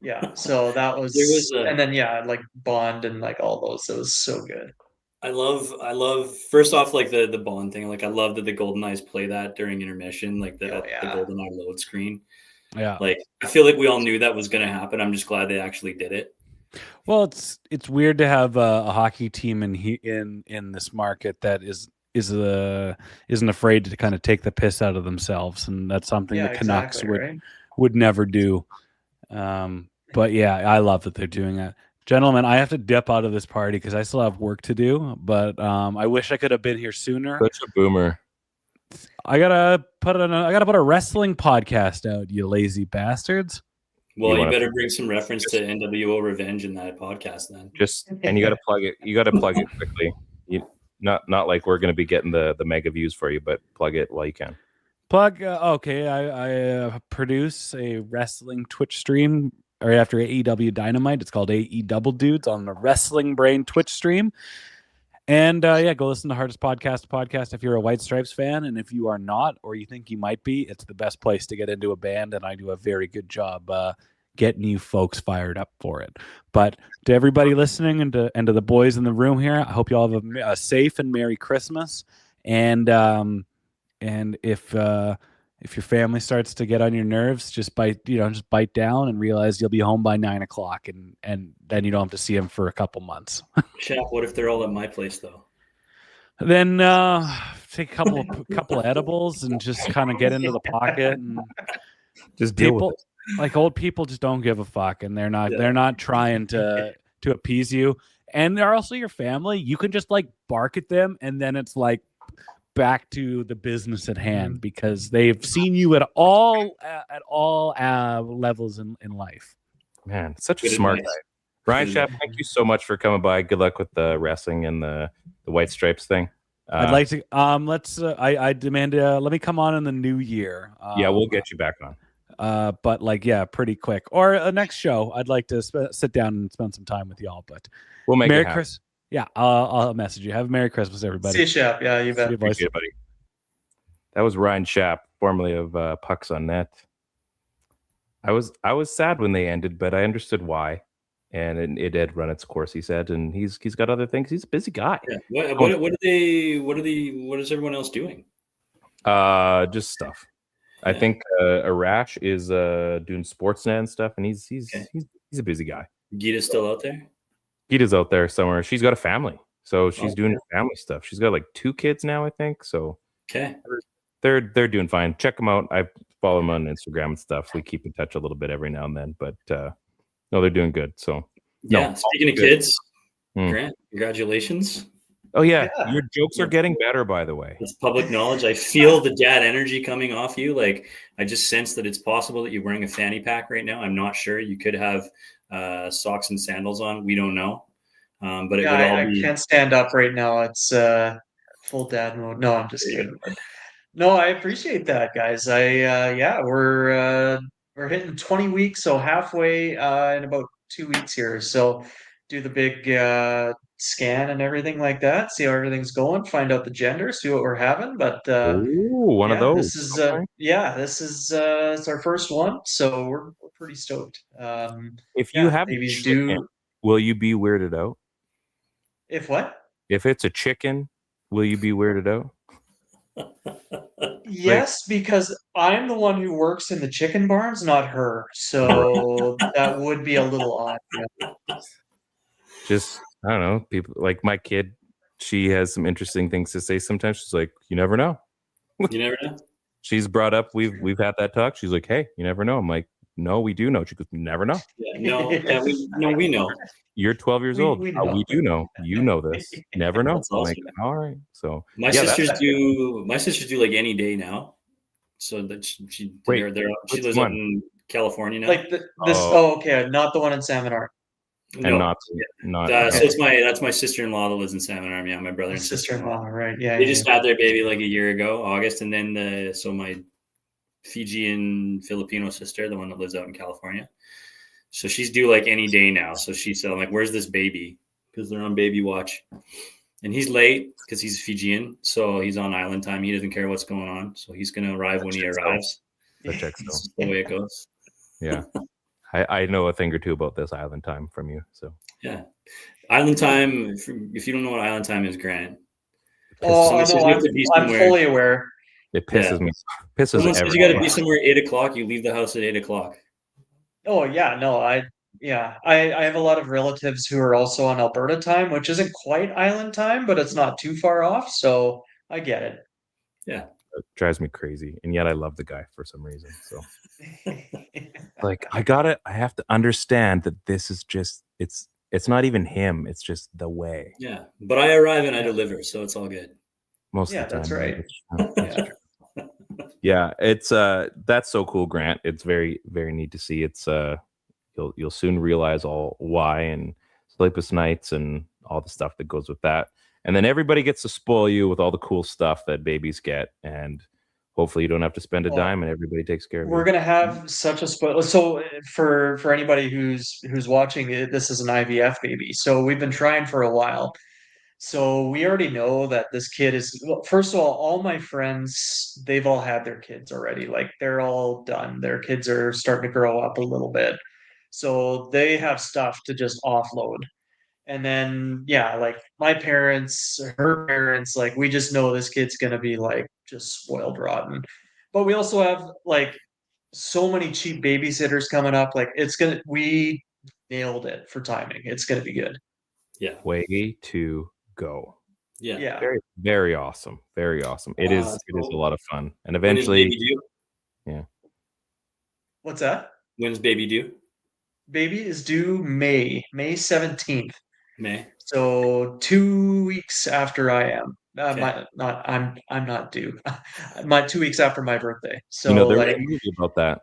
yeah. So that was, and then, yeah, like Bond and like all those. It was so good. I love first off, like the Bond thing. Like I love that the Golden Eyes play that during intermission, like the Golden Eye load screen. Yeah. Like I feel like we all knew that was going to happen. I'm just glad they actually did it. Well, it's weird to have a hockey team in this market that isn't afraid to kind of take the piss out of themselves, and that's something the Canucks would never do. But yeah, I love that they're doing that. Gentlemen, I have to dip out of this party because I still have work to do. But I wish I could have been here sooner. Such a boomer. I gotta put a wrestling podcast out, you lazy bastards. Well, you better bring some reference to NWO Revenge in that podcast then. And you got to plug it. You got to plug it quickly. Not like we're going to be getting the mega views for you, but plug it while you can. Okay, I produce a wrestling Twitch stream right after AEW Dynamite. It's called AE Double Dudes on the Wrestling Brain Twitch stream. And go listen to Hardest Podcast if you're a White Stripes fan. And if you are not, or you think you might be, it's the best place to get into a band. And I do a very good job getting you folks fired up for it. But to everybody listening and to the boys in the room here, I hope you all have a safe and Merry Christmas. And if your family starts to get on your nerves, just bite down and realize you'll be home by 9 o'clock, and then you don't have to see them for a couple months. Chap, what if they're all at my place though? Then take a couple edibles and just kind of get into the pocket and just deal with it. Like old people just don't give a fuck, and they're not trying to appease you, and they're also your family. You can just like bark at them, and then it's like back to the business at hand because they've seen you at all levels in life. Man, such a smart guy. Ryan Schaff, thank you so much for coming by. Good luck with the wrestling and the White Stripes thing. I'd like to I demand let me come on in the new year. We'll get you back on. But pretty quick, or next show. I'd like to sit down and spend some time with y'all. But we'll make Merry it happen. Christmas. Yeah, I'll message you. Have a Merry Christmas, everybody. See you, Shep. Yeah, you bet. See you, Appreciate it, buddy. That was Ryan Schaap, formerly of Pucks on Net. I was sad when they ended, but I understood why, and it had run its course. He said, and he's got other things. He's a busy guy. Yeah. What is everyone else doing? Just stuff. Yeah. I think Arash is doing Sportsnet and stuff, and he's a busy guy. Gita's still out there. Gita's out there somewhere. She's got a family, so she's doing family stuff. She's got like 2 kids now, I think. So okay, they're doing fine. Check them out. I follow them on Instagram and stuff. We keep in touch a little bit every now and then, but no, they're doing good. So speaking of kids, Grant, congratulations. Oh yeah, your jokes are getting better, by the way. It's public knowledge. I feel the dad energy coming off you. Like I just sense that it's possible that you're wearing a fanny pack right now. I'm not sure. You could have socks and sandals on. We don't know. But it Yeah, would all I be can't stand up right now. It's full dad mode. No, I'm just kidding. But no, I appreciate that, guys. Yeah, we're hitting 20 weeks, so halfway in about 2 weeks here. So do the big scan and everything like that, see how everything's going, find out the gender, see what we're having. But Ooh, one of yeah, those. this is Okay. it's our first one, so we're pretty stoked. If you Yeah, have babies chicken, do. will you be weirded out? If what? If it's a chicken, will you be weirded out? Yes, because I'm the one who works in the chicken barns, not her. So that would be a little odd. Yeah. Just I don't know. People like my kid. She has some interesting things to say. Sometimes she's like, "You never know." you never know. She's brought up. We've had that talk. She's like, "Hey, you never know." I'm like, "No, we do know." She goes, "You never know." Yeah, we know. You're 12 years We- old. we We know. do know. You know this. Never know. That's I'm like, awesome. all right. So My yeah, sisters do like any day now. So that she Wait, she which lives up one? in California now. Like this. Oh. Oh, okay, not the one in Salmon Arm. and No. not So Okay. it's that's my sister-in-law that lives in Salmon Arm. Yeah, my brother and Sister-in-law, right? Yeah, They yeah. just had their baby like a year ago, August, and then so my Fijian Filipino sister, the one that lives out in California. So she's due like any day now. So she said, I'm like, where's this baby? Because they're on baby watch. And he's late because he's Fijian. So he's on island time. He doesn't care what's going on. So he's going to arrive when he arrives. That checks That's out. just the way it goes. Yeah. I know a thing or two about this island time from you. So Yeah. Island time, if you don't know what island time is, Grant. Oh, Somebody says no, you have to be I'm somewhere. fully aware. it pisses me. Pisses Someone says everyone you got to be off. somewhere at 8 o'clock. You leave the house at 8 o'clock. Oh yeah, no, I have a lot of relatives who are also on Alberta time, which isn't quite island time, but it's not too far off, so I get it. Yeah. It drives me crazy. And yet I love the guy for some reason. So like I have to understand that this is just it's not even him. It's just the way. Yeah. But I arrive and I deliver. So it's all good. Most Yeah, of the time. that's right. It's- Yeah. Yeah, it's that's so cool, Grant. It's very, very neat to see. It's you'll soon realize all why and sleepless nights and all the stuff that goes with that. And then everybody gets to spoil you with all the cool stuff that babies get, and hopefully you don't have to spend a Well, dime and everybody takes care of We're you. gonna have such a spoil. So for anybody who's watching it, this is an IVF baby. So we've been trying for a while. So we already know that this kid is, well, first of all my friends, they've all had their kids already. Like they're all done. Their kids are starting to grow up a little bit. So they have stuff to just offload. And then, yeah, like my parents, her parents, like we just know this kid's gonna be like just spoiled rotten. But we also have like so many cheap babysitters coming up. Like we nailed it for timing. It's gonna be good. Yeah. Way to go. Yeah. Yeah. Very, very awesome. Very awesome. It is a lot of fun. And eventually, When is baby due? What's that? When's baby due? Baby is due May 17th. May. So 2 weeks after I am. Okay. I'm not due. My 2 weeks after my birthday. So there was like a movie about that.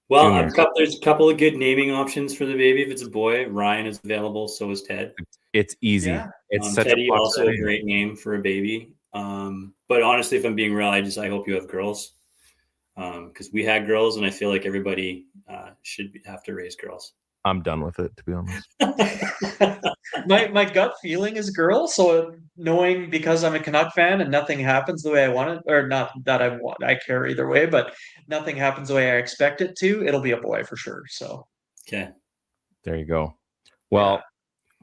Well, Junior. there's a couple of good naming options for the baby. If it's a boy, Ryan is available. So is Ted. It's easy. Yeah. It's such Teddy, a also popular a name. great name for a baby. But honestly, if I'm being real, I hope you have girls. Because we had girls, and I feel like everybody should have to raise girls. I'm done with it, to be honest. my gut feeling is girl. So knowing because I'm a Canuck fan and nothing happens the way I want it, or not that I care either way, but nothing happens the way I expect it to, it'll be a boy for sure. So Okay. There you go. Well,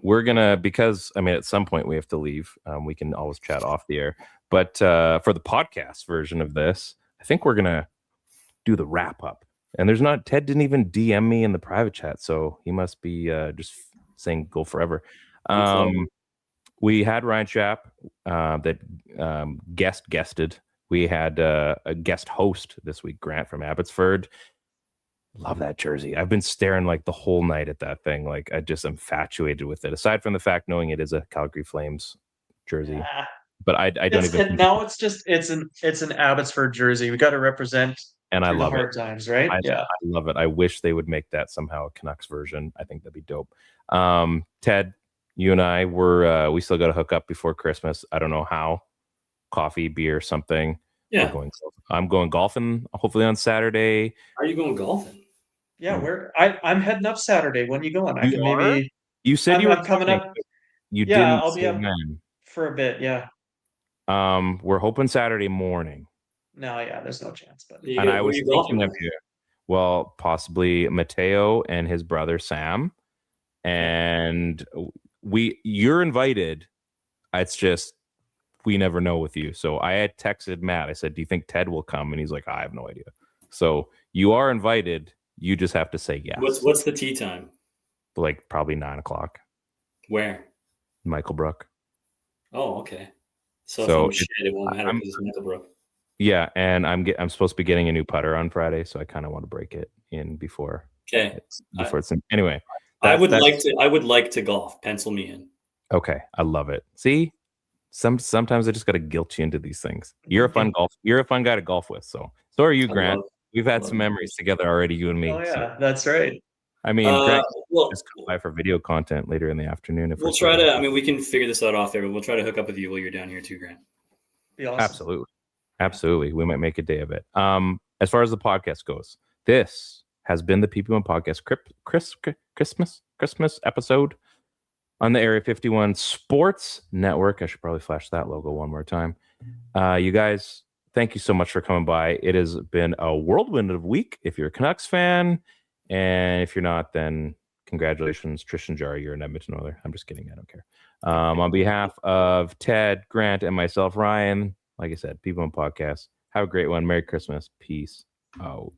we're gonna, because I mean, at some point we have to leave. We can always chat off the air, but for the podcast version of this, I think we're gonna do the wrap up. And Ted didn't even DM me in the private chat, so he must be just saying go forever. We had Ryan Schapp that guested. We had a guest host this week, Grant from Abbotsford. Love that jersey. I've been staring like the whole night at that thing. Like I just infatuated with it. Aside from the fact knowing it is a Calgary Flames jersey, but I don't even. Now it's an Abbotsford jersey. We got to represent And I through the love it. hard times, right? I Yeah. love it. I wish they would make that somehow a Canucks version. I think that'd be dope. Ted, you and I we still got to hook up before Christmas. I don't know how. Coffee, beer, something. Yeah. I'm going golfing hopefully on Saturday. Are you going golfing? Yeah, I'm heading up Saturday. When you going? I You can are? maybe. You said you I'm were coming coming, up. but you Yeah, didn't I'll be say up when. for a bit. Yeah. We're hoping Saturday morning. No, yeah, there's no chance. But And I Who are was you golfing thinking of with? you. Well, possibly Mateo and his brother Sam. And you're invited. It's just we never know with you. So I had texted Matt. I said, "Do you think Ted will come?" And he's like, "I have no idea." So you are invited. You just have to say yes. What's the tea time? Like probably 9:00. Where? Michael Brook. Oh, okay. So So if I'm shit, it won't matter because it's Middlebrook. Yeah, and I'm supposed to be getting a new putter on Friday, so I kind of want to break it in before. Okay. Anyway. I would like to golf. Pencil me in. Okay, I love it. See, sometimes I just got to guilt you into these things. You're a fun guy to golf with. So are you, Grant. We've had some memories together already, you and me. oh yeah, so. That's right. I mean, Grant, just come by for video content later in the afternoon. If we'll try to. I mean, we can figure this out off there, but we'll try to hook up with you while you're down here too, Grant. Be awesome. Absolutely. We might make a day of it. As far as the podcast goes, this has been the PP1 podcast Christmas episode on the Area 51 Sports Network. I should probably flash that logo one more time. You guys, thank you so much for coming by. It has been a whirlwind of a week if you're a Canucks fan. And if you're not, then congratulations, Tristan Jarry, you're an Edmonton Oiler. I'm just kidding. I don't care. On behalf of Ted, Grant, and myself, Ryan, like I said, PP1 podcast. Have a great one. Merry Christmas. Peace out.